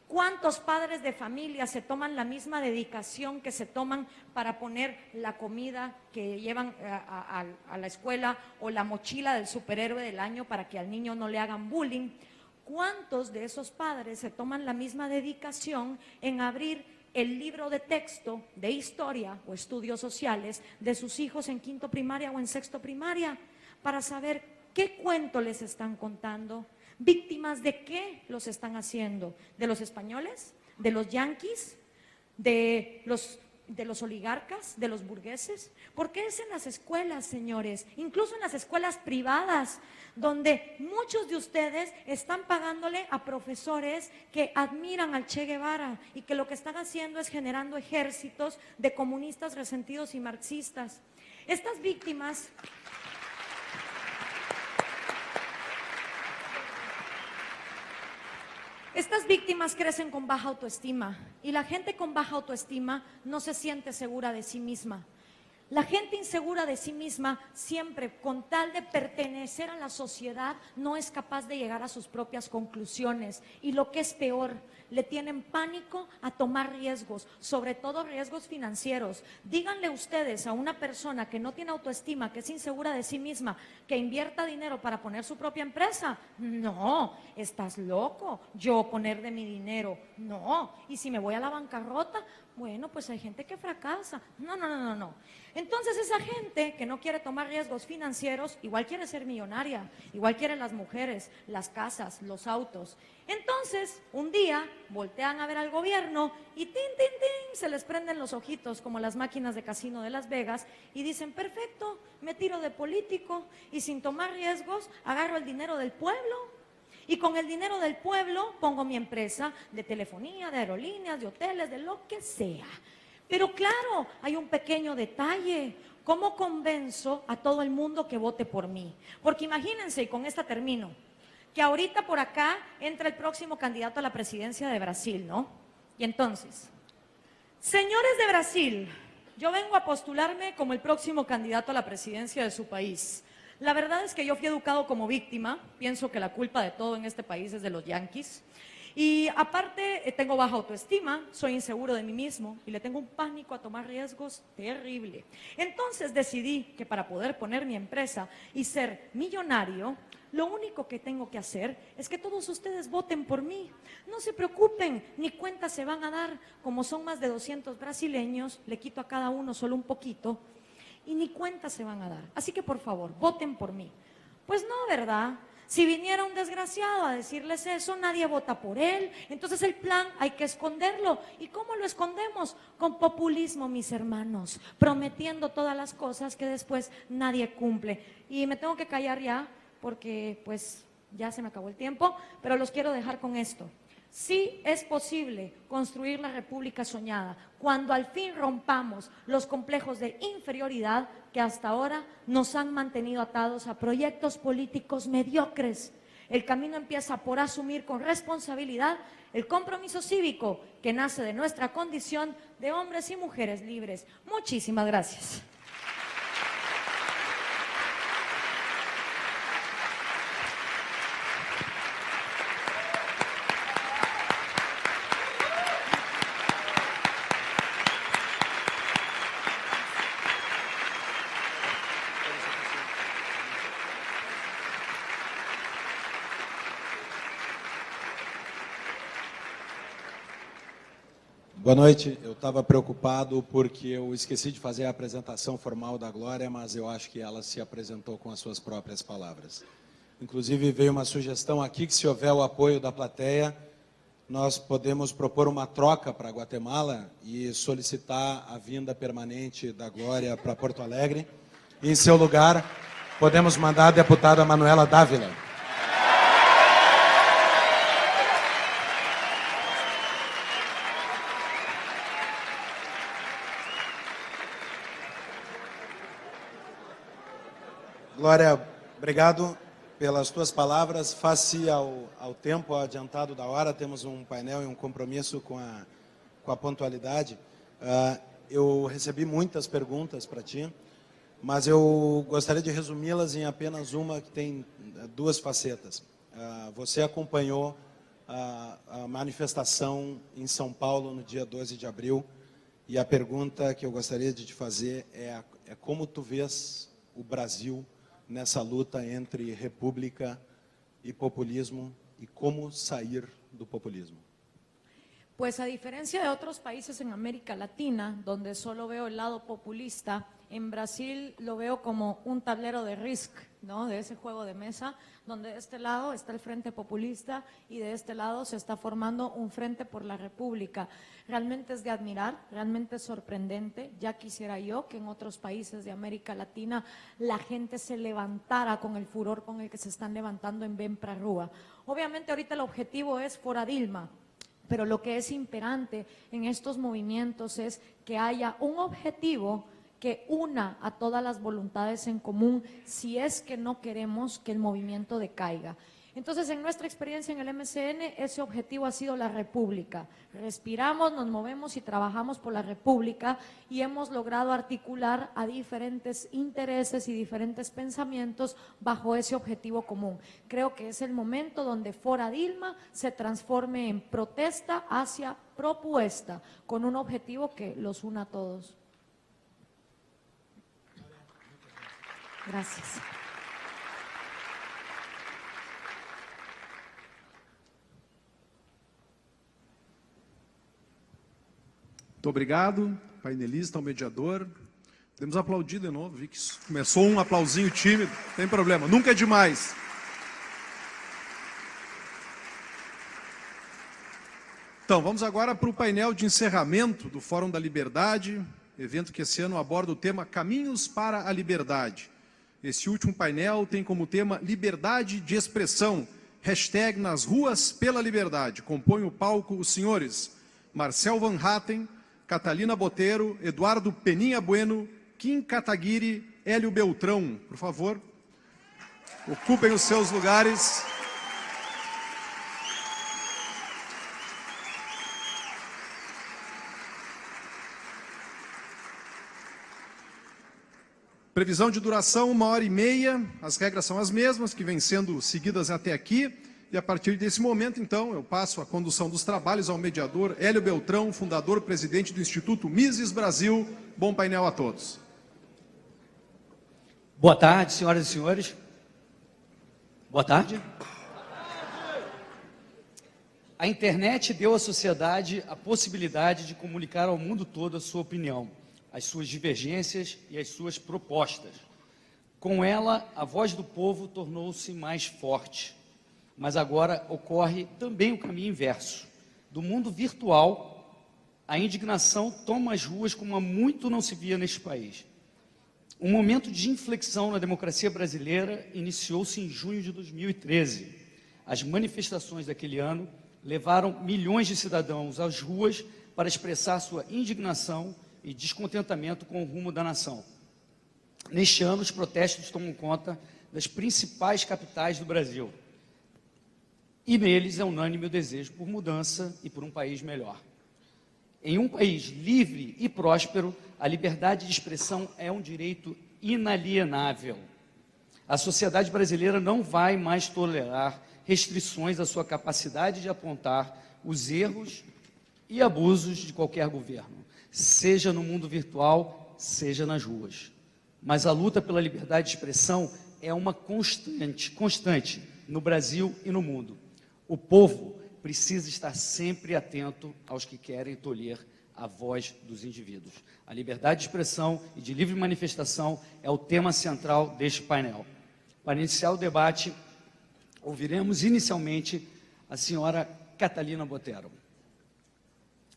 ¿Cuántos padres de familia se toman la misma dedicación que se toman para poner la comida que llevan a la escuela o la mochila del superhéroe del año para que al niño no le hagan bullying? ¿Cuántos de esos padres se toman la misma dedicación en abrir el libro de texto de historia o estudios sociales de sus hijos en 5º primaria o en 6º primaria para saber qué cuento les están contando? ¿Víctimas de qué los están haciendo? ¿De los españoles? ¿De los yanquis? ¿De los oligarcas? ¿De los burgueses? Porque es en las escuelas, señores, incluso en las escuelas privadas, donde muchos de ustedes están pagándole a profesores que admiran al Che Guevara y que lo que están haciendo es generando ejércitos de comunistas resentidos y marxistas. Estas víctimas... Estas víctimas crecen con baja autoestima y la gente con baja autoestima no se siente segura de sí misma. La gente insegura de sí misma siempre, con tal de pertenecer a la sociedad, no es capaz de llegar a sus propias conclusiones. Y lo que es peor, le tienen pánico a tomar riesgos, sobre todo riesgos financieros. Díganle ustedes a una persona que no tiene autoestima, que es insegura de sí misma, que invierta dinero para poner su propia empresa. No, estás loco. Yo poner de mi dinero, no. Y si me voy a la bancarrota, bueno, pues hay gente que fracasa. No, no, no, no, no. Entonces esa gente que no quiere tomar riesgos financieros, igual quiere ser millonaria, igual quieren las mujeres, las casas, los autos. Entonces, un día voltean a ver al gobierno y tin, tin, tin, se les prenden los ojitos como las máquinas de casino de Las Vegas y dicen, perfecto, me tiro de político y sin tomar riesgos agarro el dinero del pueblo. Y con el dinero del pueblo pongo mi empresa de telefonía, de aerolíneas, de hoteles, de lo que sea. Pero claro, hay un pequeño detalle. ¿Cómo convenzo a todo el mundo que vote por mí? Porque imagínense, y con esta termino, que ahorita por acá entra el próximo candidato a la presidencia de Brasil, ¿no? Y entonces, señores de Brasil, yo vengo a postularme como el próximo candidato a la presidencia de su país. La verdad es que yo fui educado como víctima, pienso que la culpa de todo en este país es de los yanquis. Y aparte tengo baja autoestima, soy inseguro de mí mismo y le tengo un pánico a tomar riesgos terrible. Entonces decidí que para poder poner mi empresa y ser millonario, lo único que tengo que hacer es que todos ustedes voten por mí. No se preocupen, ni cuenta se van a dar. Como son más de 200 brasileños, le quito a cada uno solo un poquito y ni cuenta se van a dar. Así que por favor, voten por mí. Pues no, ¿verdad? Si viniera un desgraciado a decirles eso, nadie vota por él. Entonces el plan hay que esconderlo. ¿Y cómo lo escondemos? Con populismo, mis hermanos, prometiendo todas las cosas que después nadie cumple. Y me tengo que callar ya porque pues ya se me acabó el tiempo, pero los quiero dejar con esto. Sí es posible construir la república soñada cuando al fin rompamos los complejos de inferioridad que hasta ahora nos han mantenido atados a proyectos políticos mediocres. El camino empieza por asumir con responsabilidad el compromiso cívico que nace de nuestra condición de hombres y mujeres libres. Muchísimas gracias. Boa noite, eu estava preocupado porque eu esqueci de fazer a apresentação formal da Glória, mas eu acho que ela se apresentou com as suas próprias palavras. Inclusive veio uma sugestão aqui que se houver o apoio da plateia, nós podemos propor uma troca para Guatemala e solicitar a vinda permanente da Glória para Porto Alegre. E em seu lugar, podemos mandar a deputada Manuela Dávila. Glória, obrigado pelas tuas palavras. Face ao tempo adiantado da hora, temos um painel e um compromisso com a pontualidade. Eu recebi muitas perguntas para ti, mas eu gostaria de resumi-las em apenas uma que tem duas facetas. Você acompanhou a manifestação em São Paulo no dia 12 de abril, e a pergunta que eu gostaria de te fazer é como tu vês o Brasil nessa luta entre república y populismo y cómo salir del populismo. Pues a diferencia de otros países en América Latina, donde solo veo el lado populista, en Brasil lo veo como un tablero de Risk, ¿no? De ese juego de mesa, donde de este lado está el frente populista y de este lado se está formando un frente por la república. Realmente es de admirar, realmente es sorprendente. Ya quisiera yo que en otros países de América Latina la gente se levantara con el furor con el que se están levantando en Ven pra Rúa. Obviamente ahorita el objetivo es Fora Dilma, pero lo que es imperante en estos movimientos es que haya un objetivo que una a todas las voluntades en común si es que no queremos que el movimiento decaiga. Entonces, en nuestra experiencia en el MCN, ese objetivo ha sido la república. Respiramos, nos movemos y trabajamos por la república y hemos logrado articular a diferentes intereses y diferentes pensamientos bajo ese objetivo común. Creo que es el momento donde Fora Dilma se transforme en protesta hacia propuesta, con un objetivo que los una a todos. Gracias. Muito obrigado, painelista, ao mediador. Podemos aplaudir de novo, vi que começou um aplausinho tímido, não tem problema, nunca é demais. Então, vamos agora para o painel de encerramento do Fórum da Liberdade, evento que esse ano aborda o tema Caminhos para a Liberdade. Esse último painel tem como tema Liberdade de Expressão, hashtag nas ruas pela liberdade. Compõem o palco os senhores Marcel Van Hatten, Catalina Bottero, Eduardo Peninha Bueno, Kim Kataguiri, Hélio Beltrão. Por favor, ocupem os seus lugares. Previsão de duração, 1h30. As regras são as mesmas, que vêm sendo seguidas até aqui. E a partir desse momento, então, eu passo a condução dos trabalhos ao mediador Hélio Beltrão, fundador, presidente do Instituto Mises Brasil. Bom painel a todos. Boa tarde, senhoras e senhores. Boa tarde. A internet deu à sociedade a possibilidade de comunicar ao mundo todo a sua opinião, as suas divergências e as suas propostas. Com ela, a voz do povo tornou-se mais forte. Mas agora ocorre também o caminho inverso. Do mundo virtual, a indignação toma as ruas como há muito não se via neste país. Um momento de inflexão na democracia brasileira iniciou-se em junho de 2013. As manifestações daquele ano levaram milhões de cidadãos às ruas para expressar sua indignação e descontentamento com o rumo da nação. Neste ano, os protestos tomam conta das principais capitais do Brasil. E neles é unânime o desejo por mudança e por um país melhor. Em um país livre e próspero, a liberdade de expressão é um direito inalienável. A sociedade brasileira não vai mais tolerar restrições à sua capacidade de apontar os erros e abusos de qualquer governo, seja no mundo virtual, seja nas ruas. Mas a luta pela liberdade de expressão é uma constante no Brasil e no mundo. O povo precisa estar sempre atento aos que querem tolher a voz dos indivíduos. A liberdade de expressão e de livre manifestação é o tema central deste painel. Para iniciar o debate, ouviremos inicialmente a senhora Catalina Bottero.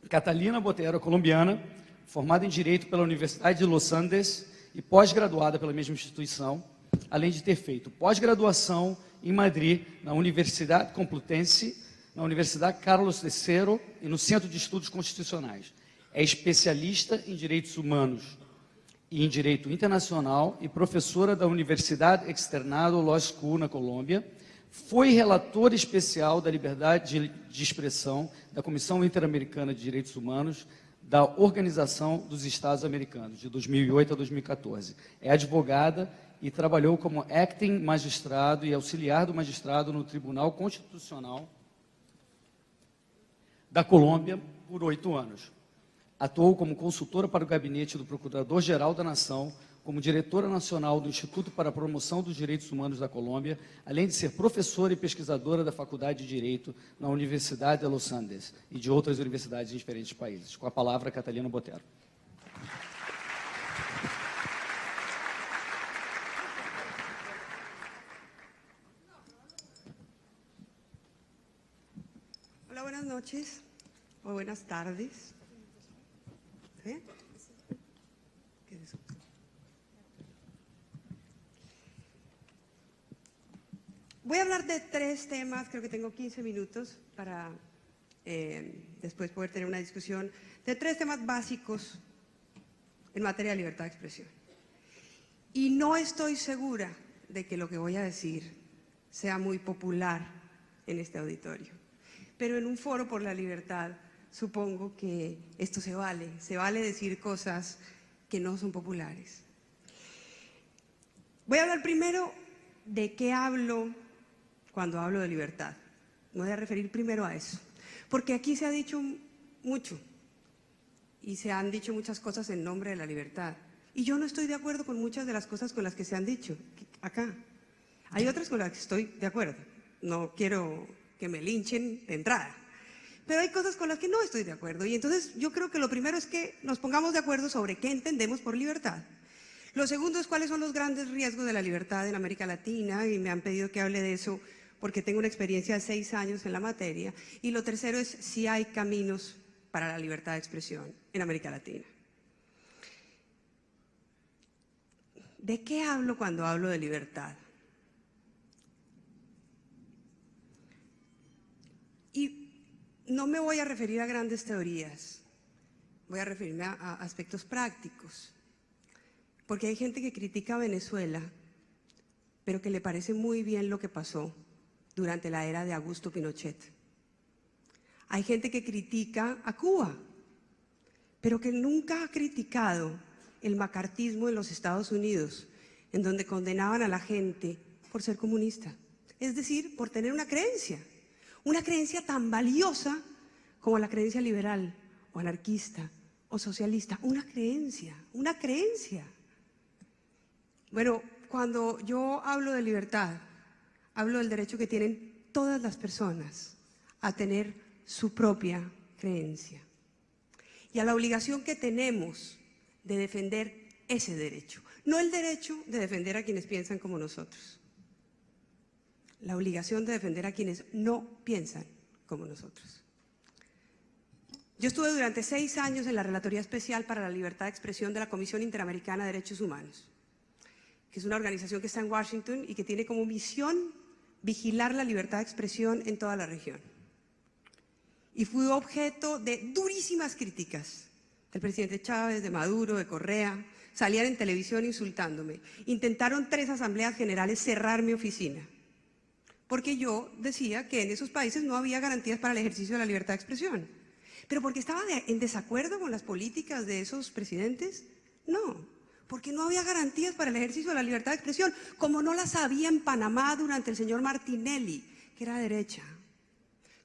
Catalina Bottero é colombiana, formada em Direito pela Universidade de Los Andes e pós-graduada pela mesma instituição, além de ter feito pós-graduação em Madrid, na Universidade Complutense, na Universidade Carlos III e no Centro de Estudos Constitucionais. É especialista em Direitos Humanos e em Direito Internacional e professora da Universidade Externado Law School, na Colômbia. Foi relatora especial da liberdade de expressão da Comissão Interamericana de Direitos Humanos da Organização dos Estados Americanos, de 2008 a 2014. É advogada e trabalhou como acting magistrado e auxiliar do magistrado no Tribunal Constitucional da Colômbia por 8 anos. Atuou como consultora para o gabinete do Procurador-Geral da Nação, como diretora nacional do Instituto para a Promoção dos Direitos Humanos da Colômbia, além de ser professora e pesquisadora da Faculdade de Direito na Universidade de Los Andes e de outras universidades em diferentes países. Com a palavra, Catalina Bottero. Hola, buenas noches o buenas tardes. ¿Sí? Voy a hablar de 3 temas, creo que tengo 15 minutos para después poder tener una discusión, de 3 temas básicos en materia de libertad de expresión. Y no estoy segura de que lo que voy a decir sea muy popular en este auditorio. Pero en un foro por la libertad, supongo que esto se vale decir cosas que no son populares. Voy a hablar primero de qué hablo cuando hablo de libertad. Me voy a referir primero a eso, porque aquí se ha dicho mucho y se han dicho muchas cosas en nombre de la libertad. Y yo no estoy de acuerdo con muchas de las cosas con las que se han dicho acá. Hay otras con las que estoy de acuerdo. No quiero que me linchen de entrada. Pero hay cosas con las que no estoy de acuerdo. Y entonces yo creo que lo primero es que nos pongamos de acuerdo sobre qué entendemos por libertad. Lo segundo es cuáles son los grandes riesgos de la libertad en América Latina, y me han pedido que hable de eso porque tengo una experiencia de 6 años en la materia. Y lo tercero es si hay caminos para la libertad de expresión en América Latina. ¿De qué hablo cuando hablo de libertad? Y no me voy a referir a grandes teorías, voy a referirme a aspectos prácticos. Porque hay gente que critica a Venezuela, pero que le parece muy bien lo que pasó durante la era de Augusto Pinochet. Hay gente que critica a Cuba, pero que nunca ha criticado el macartismo en los Estados Unidos, en donde condenaban a la gente por ser comunista. Es decir, por tener una creencia tan valiosa como la creencia liberal, o anarquista, o socialista. Una creencia. Bueno, cuando yo hablo de libertad, hablo del derecho que tienen todas las personas a tener su propia creencia y a la obligación que tenemos de defender ese derecho. No el derecho de defender a quienes piensan como nosotros, la obligación de defender a quienes no piensan como nosotros. Yo estuve durante 6 años en la Relatoría Especial para la Libertad de Expresión de la Comisión Interamericana de Derechos Humanos, que es una organización que está en Washington y que tiene como misión vigilar la libertad de expresión en toda la región. Y fui objeto de durísimas críticas del presidente Chávez, de Maduro, de Correa. Salían en televisión insultándome. Intentaron 3 asambleas generales cerrar mi oficina, porque yo decía que en esos países no había garantías para el ejercicio de la libertad de expresión. ¿Pero porque estaba en desacuerdo con las políticas de esos presidentes? No. Porque no había garantías para el ejercicio de la libertad de expresión, como no las había en Panamá durante el señor Martinelli, que era derecha.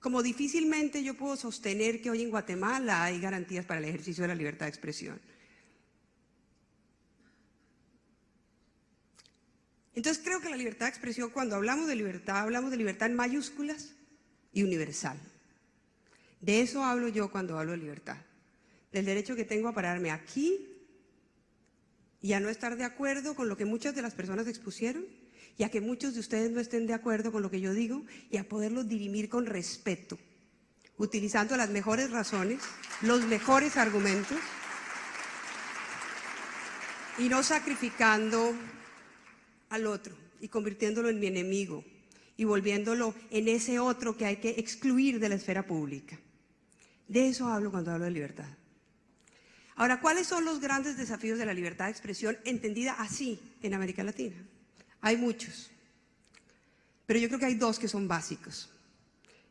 Como difícilmente yo puedo sostener que hoy en Guatemala hay garantías para el ejercicio de la libertad de expresión. Entonces creo que la libertad de expresión, cuando hablamos de libertad en mayúsculas y universal. De eso hablo yo cuando hablo de libertad. Del derecho que tengo a pararme aquí y a no estar de acuerdo con lo que muchas de las personas expusieron, y a que muchos de ustedes no estén de acuerdo con lo que yo digo, y a poderlo dirimir con respeto, utilizando las mejores razones, los mejores argumentos, y no sacrificando al otro y convirtiéndolo en mi enemigo y volviéndolo en ese otro que hay que excluir de la esfera pública. De eso hablo cuando hablo de libertad. Ahora, ¿cuáles son los grandes desafíos de la libertad de expresión entendida así en América Latina? Hay muchos, pero yo creo que hay 2 que son básicos.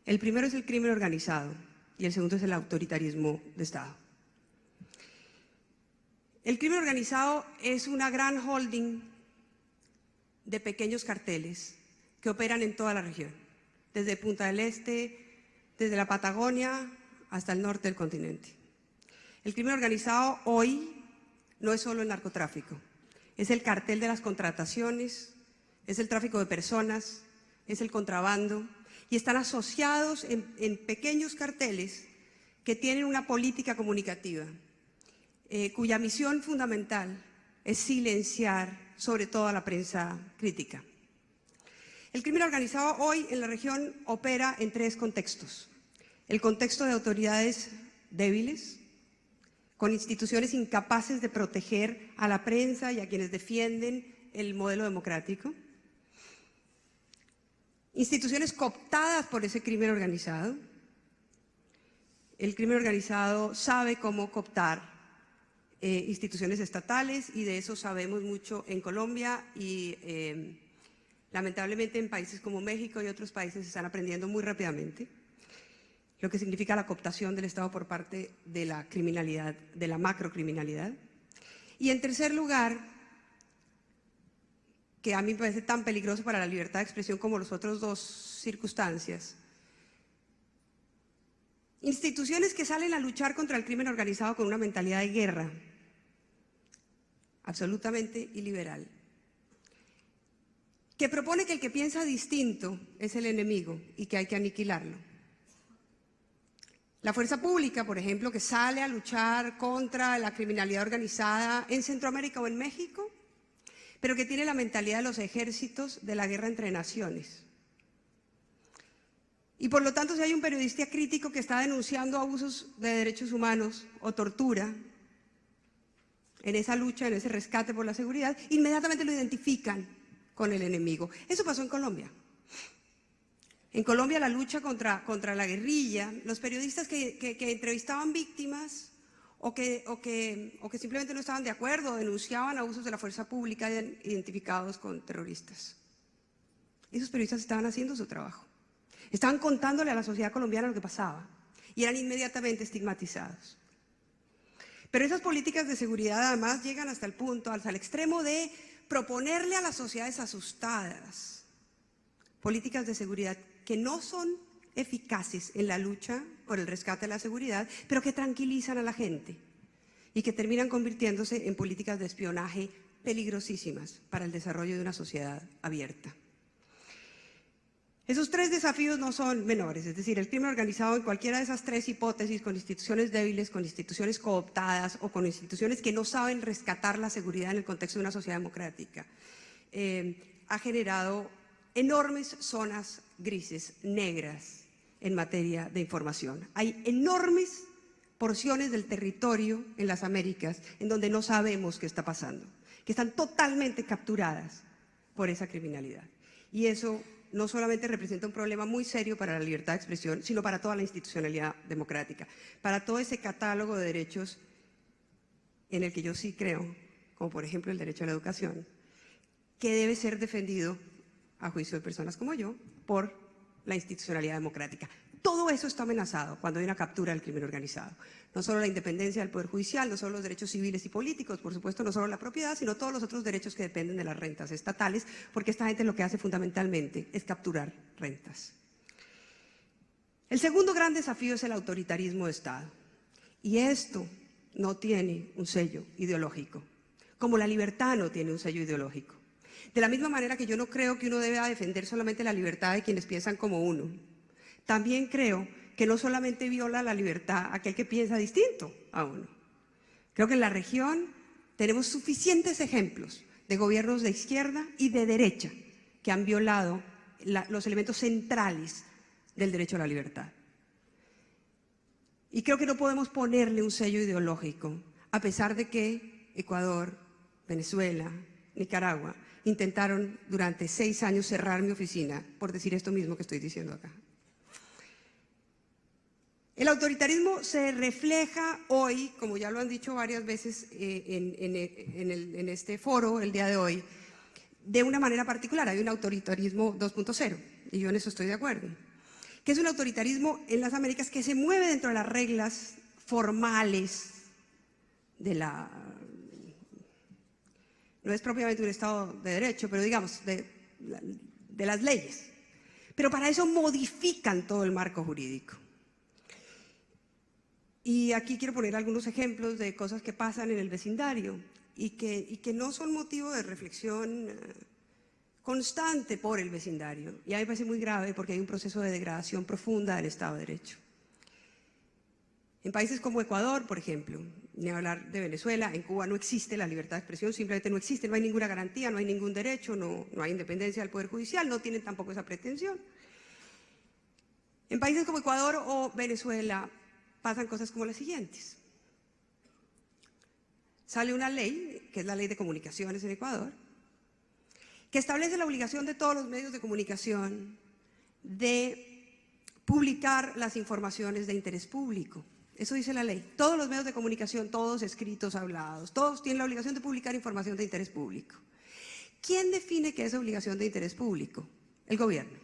El primero es el crimen organizado y el segundo es el autoritarismo de Estado. El crimen organizado es una gran holding de pequeños carteles que operan en toda la región, desde Punta del Este, desde la Patagonia hasta el norte del continente. El crimen organizado hoy no es solo el narcotráfico, es el cartel de las contrataciones, es el tráfico de personas, es el contrabando, y están asociados en pequeños carteles que tienen una política comunicativa, cuya misión fundamental es silenciar sobre todo a la prensa crítica. El crimen organizado hoy en la región opera en 3 contextos. El contexto de autoridades débiles, con instituciones incapaces de proteger a la prensa y a quienes defienden el modelo democrático. Instituciones cooptadas por ese crimen organizado. El crimen organizado sabe cómo cooptar instituciones estatales, y de eso sabemos mucho en Colombia y Lamentablemente en países como México y otros países se están aprendiendo muy rápidamente lo que significa la cooptación del Estado por parte de la criminalidad, de la macrocriminalidad. Y en tercer lugar, que a mí me parece tan peligroso para la libertad de expresión como las otras dos circunstancias, instituciones que salen a luchar contra el crimen organizado con una mentalidad de guerra, absolutamente iliberal, que propone que el que piensa distinto es el enemigo y que hay que aniquilarlo. La fuerza pública, por ejemplo, que sale a luchar contra la criminalidad organizada en Centroamérica o en México, pero que tiene la mentalidad de los ejércitos de la guerra entre naciones. Y por lo tanto, si hay un periodista crítico que está denunciando abusos de derechos humanos o tortura en esa lucha, en ese rescate por la seguridad, inmediatamente lo identifican con el enemigo. Eso pasó en Colombia. En Colombia la lucha contra la guerrilla, los periodistas que entrevistaban víctimas o que simplemente no estaban de acuerdo, denunciaban abusos de la fuerza pública identificados con terroristas. Esos periodistas estaban haciendo su trabajo. Estaban contándole a la sociedad colombiana lo que pasaba y eran inmediatamente estigmatizados. Pero esas políticas de seguridad además llegan hasta el punto, hasta el extremo de proponerle a las sociedades asustadas políticas de seguridad que no son eficaces en la lucha por el rescate de la seguridad, pero que tranquilizan a la gente y que terminan convirtiéndose en políticas de espionaje peligrosísimas para el desarrollo de una sociedad abierta. Esos tres desafíos no son menores, es decir, el crimen organizado en cualquiera de esas tres hipótesis, con instituciones débiles, con instituciones cooptadas o con instituciones que no saben rescatar la seguridad en el contexto de una sociedad democrática, ha generado enormes zonas grises, negras, en materia de información. Hay enormes porciones del territorio en las Américas en donde no sabemos qué está pasando, que están totalmente capturadas por esa criminalidad. Y eso no solamente representa un problema muy serio para la libertad de expresión, sino para toda la institucionalidad democrática, para todo ese catálogo de derechos en el que yo sí creo, como por ejemplo el derecho a la educación, que debe ser defendido, a juicio de personas como yo, por la institucionalidad democrática. Todo eso está amenazado cuando hay una captura del crimen organizado. No solo la independencia del Poder Judicial, no solo los derechos civiles y políticos, por supuesto, no solo la propiedad, sino todos los otros derechos que dependen de las rentas estatales, porque esta gente lo que hace fundamentalmente es capturar rentas. El segundo gran desafío es el autoritarismo de Estado. Y esto no tiene un sello ideológico, como la libertad no tiene un sello ideológico. De la misma manera que yo no creo que uno deba defender solamente la libertad de quienes piensan como uno, también creo que no solamente viola la libertad aquel que piensa distinto a uno. Creo que en la región tenemos suficientes ejemplos de gobiernos de izquierda y de derecha que han violado los elementos centrales del derecho a la libertad. Y creo que no podemos ponerle un sello ideológico, a pesar de que Ecuador, Venezuela, Nicaragua intentaron durante 6 años cerrar mi oficina por decir esto mismo que estoy diciendo acá. El autoritarismo se refleja hoy, como ya lo han dicho varias veces en este foro el día de hoy, de una manera particular. Hay un autoritarismo 2.0 y yo en eso estoy de acuerdo, que es un autoritarismo en las Américas que se mueve dentro de las reglas formales de la... No es propiamente un Estado de Derecho, pero digamos, de las leyes. Pero para eso modifican todo el marco jurídico. Y aquí quiero poner algunos ejemplos de cosas que pasan en el vecindario y que no son motivo de reflexión constante por el vecindario. Y a mí me parece muy grave porque hay un proceso de degradación profunda del Estado de Derecho. En países como Ecuador, por ejemplo, ni hablar de Venezuela, en Cuba no existe la libertad de expresión, simplemente no existe, no hay ninguna garantía, no hay ningún derecho, no hay independencia del Poder Judicial, no tienen tampoco esa pretensión. En países como Ecuador o Venezuela pasan cosas como las siguientes. Sale una ley, que es la Ley de Comunicaciones en Ecuador, que establece la obligación de todos los medios de comunicación de publicar las informaciones de interés público. Eso dice la ley. Todos los medios de comunicación, todos escritos, hablados, todos tienen la obligación de publicar información de interés público. ¿Quién define qué es obligación de interés público? El gobierno.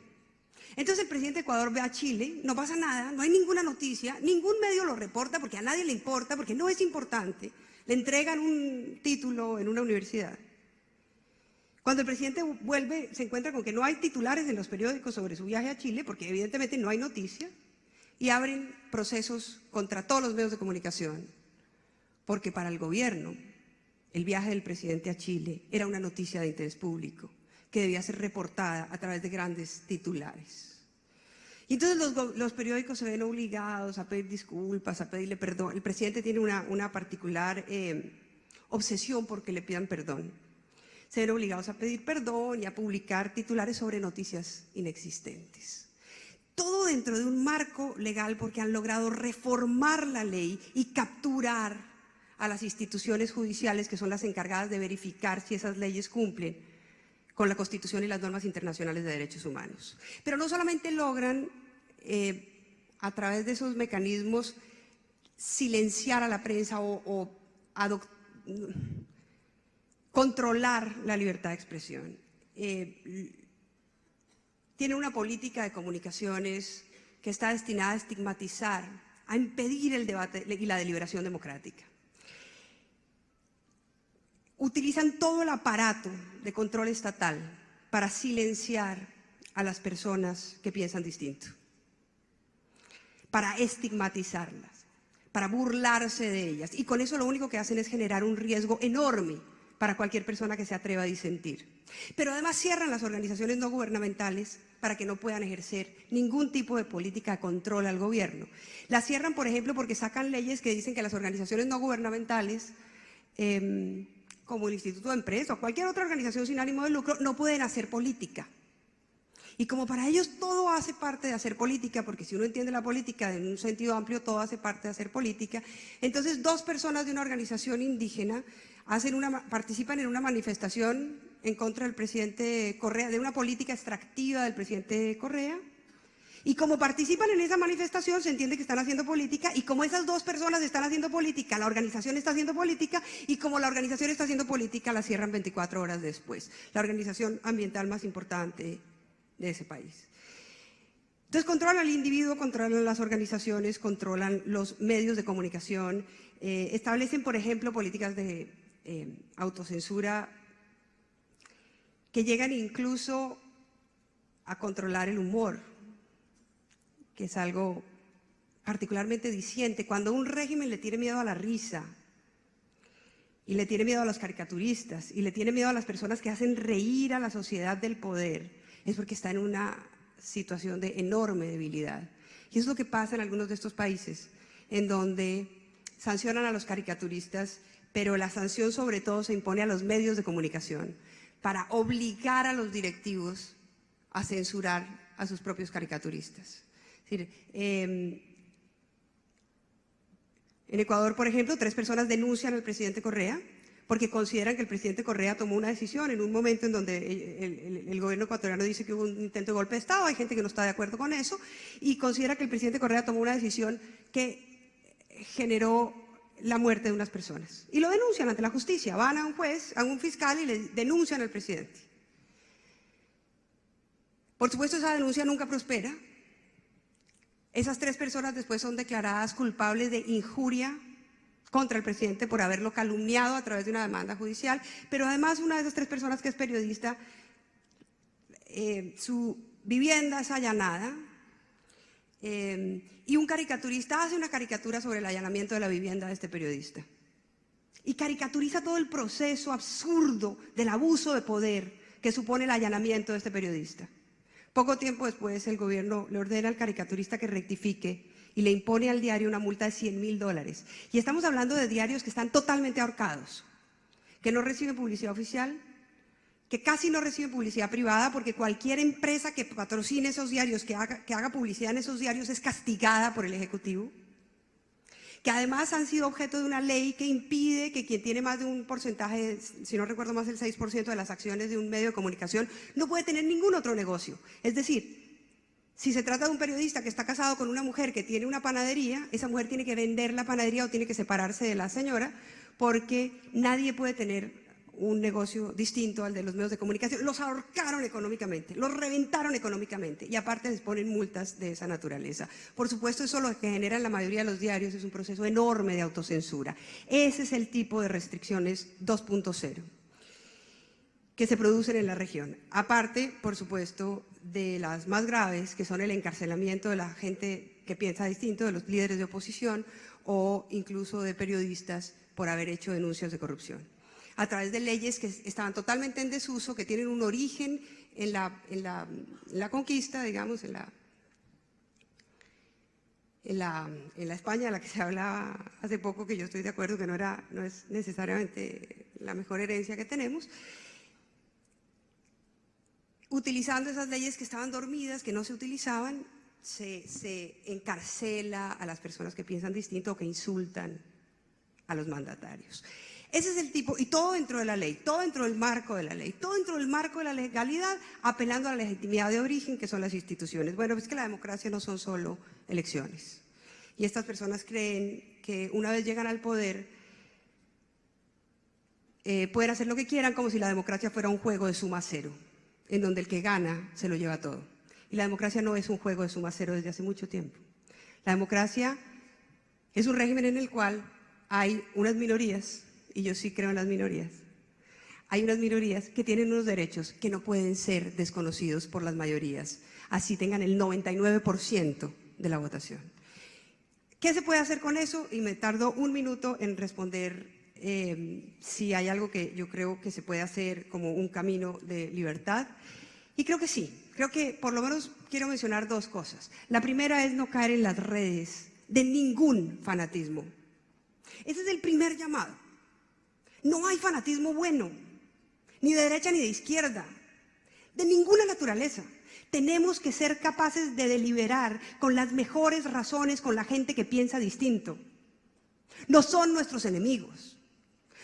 Entonces el presidente de Ecuador ve a Chile, no pasa nada, no hay ninguna noticia, ningún medio lo reporta porque a nadie le importa, porque no es importante. Le entregan un título en una universidad. Cuando el presidente vuelve, se encuentra con que no hay titulares en los periódicos sobre su viaje a Chile, porque evidentemente no hay noticia, y abren procesos contra todos los medios de comunicación, porque para el gobierno el viaje del presidente a Chile era una noticia de interés público que debía ser reportada a través de grandes titulares. Y entonces los periódicos se ven obligados a pedir disculpas, a pedirle perdón. El presidente tiene una particular obsesión porque le pidan perdón. Se ven obligados a pedir perdón y a publicar titulares sobre noticias inexistentes. Todo dentro de un marco legal porque han logrado reformar la ley y capturar a las instituciones judiciales que son las encargadas de verificar si esas leyes cumplen con la Constitución y las normas internacionales de derechos humanos. Pero no solamente logran, a través de esos mecanismos, silenciar a la prensa o controlar la libertad de expresión. Tiene una política de comunicaciones que está destinada a estigmatizar, a impedir el debate y la deliberación democrática. Utilizan todo el aparato de control estatal para silenciar a las personas que piensan distinto, para estigmatizarlas, para burlarse de ellas. Y con eso lo único que hacen es generar un riesgo enorme para cualquier persona que se atreva a disentir. Pero además cierran las organizaciones no gubernamentales para que no puedan ejercer ningún tipo de política de control al gobierno. Las cierran, por ejemplo, porque sacan leyes que dicen que las organizaciones no gubernamentales como el Instituto de Empresa o cualquier otra organización sin ánimo de lucro, no pueden hacer política. Y como para ellos todo hace parte de hacer política, porque si uno entiende la política en un sentido amplio, todo hace parte de hacer política, entonces 2 personas de una organización indígena participan en una manifestación en contra del presidente Correa, de una política extractiva del presidente Correa, y como participan en esa manifestación se entiende que están haciendo política, y como esas 2 personas están haciendo política, la organización está haciendo política, y como la organización está haciendo política, la cierran 24 horas después. La organización ambiental más importante de ese país. Entonces controlan al individuo, controlan las organizaciones, controlan los medios de comunicación, establecen, por ejemplo, políticas de autocensura que llegan incluso a controlar el humor, que es algo particularmente diciente. Cuando un régimen le tiene miedo a la risa, y le tiene miedo a los caricaturistas, y le tiene miedo a las personas que hacen reír a la sociedad del poder, es porque está en una situación de enorme debilidad. Y eso es lo que pasa en algunos de estos países, en donde sancionan a los caricaturistas, pero la sanción sobre todo se impone a los medios de comunicación, para obligar a los directivos a censurar a sus propios caricaturistas. Es decir, en Ecuador, por ejemplo, 3 personas denuncian al presidente Correa porque consideran que el presidente Correa tomó una decisión en un momento en donde el gobierno ecuatoriano dice que hubo un intento de golpe de Estado, hay gente que no está de acuerdo con eso, y considera que el presidente Correa tomó una decisión que generó la muerte de unas personas. Y lo denuncian ante la justicia, van a un juez, a un fiscal y le denuncian al presidente. Por supuesto, esa denuncia nunca prospera. Esas 3 personas después son declaradas culpables de injuria contra el presidente por haberlo calumniado a través de una demanda judicial, pero además una de esas 3 personas que es periodista, su vivienda es allanada y un caricaturista hace una caricatura sobre el allanamiento de la vivienda de este periodista y caricaturiza todo el proceso absurdo del abuso de poder que supone el allanamiento de este periodista. Poco tiempo después el gobierno le ordena al caricaturista que rectifique y le impone al diario una multa de $100.000. Y estamos hablando de diarios que están totalmente ahorcados, que no reciben publicidad oficial, que casi no reciben publicidad privada, porque cualquier empresa que patrocine esos diarios, que haga publicidad en esos diarios, es castigada por el Ejecutivo, que además han sido objeto de una ley que impide que quien tiene más de un porcentaje, si no recuerdo más del 6% de las acciones de un medio de comunicación, no puede tener ningún otro negocio. Es decir, si se trata de un periodista que está casado con una mujer que tiene una panadería, esa mujer tiene que vender la panadería o tiene que separarse de la señora, porque nadie puede tener un negocio distinto al de los medios de comunicación. Los ahorcaron económicamente, los reventaron económicamente y aparte les ponen multas de esa naturaleza. Por supuesto, eso lo que genera en la mayoría de los diarios es un proceso enorme de autocensura. Ese es el tipo de restricciones 2.0 que se producen en la región. Aparte, por supuesto, de las más graves, que son el encarcelamiento de la gente que piensa distinto, de los líderes de oposición o incluso de periodistas por haber hecho denuncias de corrupción, a través de leyes que estaban totalmente en desuso, que tienen un origen en la conquista, digamos, en la España de la que se hablaba hace poco, que yo estoy de acuerdo que no es necesariamente la mejor herencia que tenemos, utilizando esas leyes que estaban dormidas, que no se utilizaban, se encarcela a las personas que piensan distinto o que insultan a los mandatarios. Ese es el tipo, y todo dentro de la ley, todo dentro del marco de la ley, todo dentro del marco de la legalidad, apelando a la legitimidad de origen que son las instituciones. Bueno, es que la democracia no son solo elecciones. Y estas personas creen que una vez llegan al poder, pueden hacer lo que quieran como si la democracia fuera un juego de suma cero, en donde el que gana se lo lleva todo. Y la democracia no es un juego de suma cero desde hace mucho tiempo. La democracia es un régimen en el cual hay unas minorías, y yo sí creo en las minorías, hay unas minorías que tienen unos derechos que no pueden ser desconocidos por las mayorías, así tengan el 99% de la votación. ¿Qué se puede hacer con eso? Y me tardo un minuto en responder si hay algo que yo creo que se puede hacer como un camino de libertad. Y creo que sí, creo que por lo menos quiero mencionar dos cosas. La primera es no caer en las redes de ningún fanatismo. Ese es el primer llamado. No hay fanatismo bueno, ni de derecha ni de izquierda, de ninguna naturaleza. Tenemos que ser capaces de deliberar con las mejores razones con la gente que piensa distinto. No son nuestros enemigos,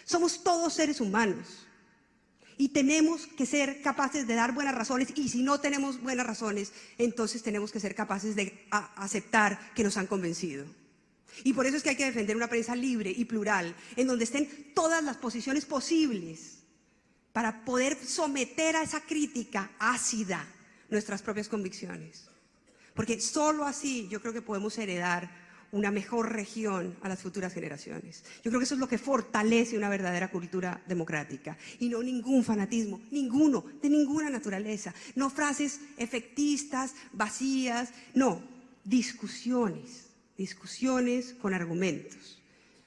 somos todos seres humanos y tenemos que ser capaces de dar buenas razones, y si no tenemos buenas razones, entonces tenemos que ser capaces de aceptar que nos han convencido. Y por eso es que hay que defender una prensa libre y plural, en donde estén todas las posiciones posibles para poder someter a esa crítica ácida nuestras propias convicciones. Porque solo así yo creo que podemos heredar una mejor región a las futuras generaciones. Yo creo que eso es lo que fortalece una verdadera cultura democrática, y no ningún fanatismo, ninguno, de ninguna naturaleza. No frases efectistas, vacías, no, discusiones con argumentos,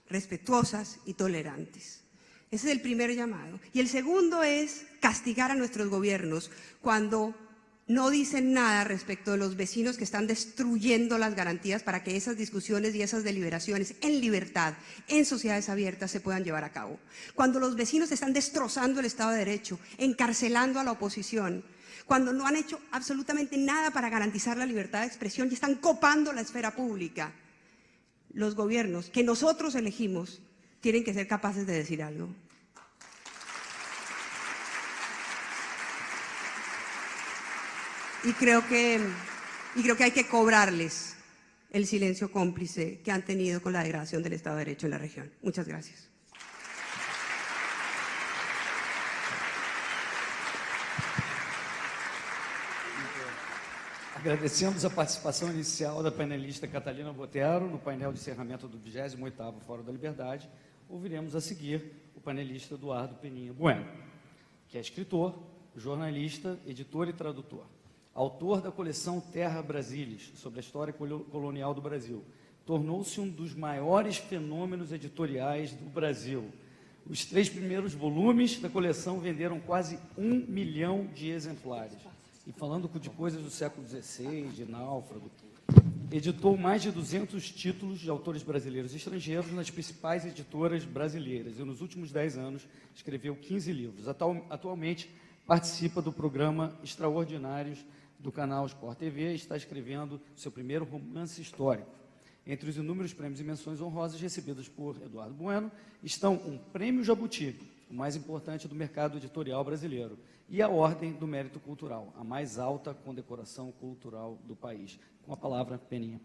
respetuosas y tolerantes. Ese es el primer llamado. Y el segundo es castigar a nuestros gobiernos cuando no dicen nada respecto de los vecinos que están destruyendo las garantías para que esas discusiones y esas deliberaciones en libertad, en sociedades abiertas, se puedan llevar a cabo. Cuando los vecinos están destrozando el Estado de Derecho, encarcelando a la oposición, cuando no han hecho absolutamente nada para garantizar la libertad de expresión y están copando la esfera pública, los gobiernos que nosotros elegimos tienen que ser capaces de decir algo. Y creo que hay que cobrarles el silencio cómplice que han tenido con la degradación del Estado de Derecho en la región. Muchas gracias. Agradecemos a participação inicial da painelista Catalina Botero no painel de encerramento do 28º Fórum da Liberdade. Ouviremos a seguir o painelista Eduardo Peninha Bueno, que é escritor, jornalista, editor e tradutor. Autor da coleção Terra Brasilis, sobre a história colonial do Brasil. Tornou-se um dos maiores fenômenos editoriais do Brasil. Os 3 primeiros volumes da coleção venderam quase 1 milhão de exemplares. E falando de coisas do século XVI, de Náufrago, editou mais de 200 títulos de autores brasileiros e estrangeiros nas principais editoras brasileiras. E nos últimos 10 anos escreveu 15 livros. Atualmente participa do programa Extraordinários do canal Sport TV e está escrevendo seu primeiro romance histórico. Entre os inúmeros prêmios e menções honrosas recebidos por Eduardo Bueno estão um Prêmio Jabuti, o mais importante do mercado editorial brasileiro, e a Ordem do Mérito Cultural, a mais alta condecoração cultural do país. Com a palavra, Peninha.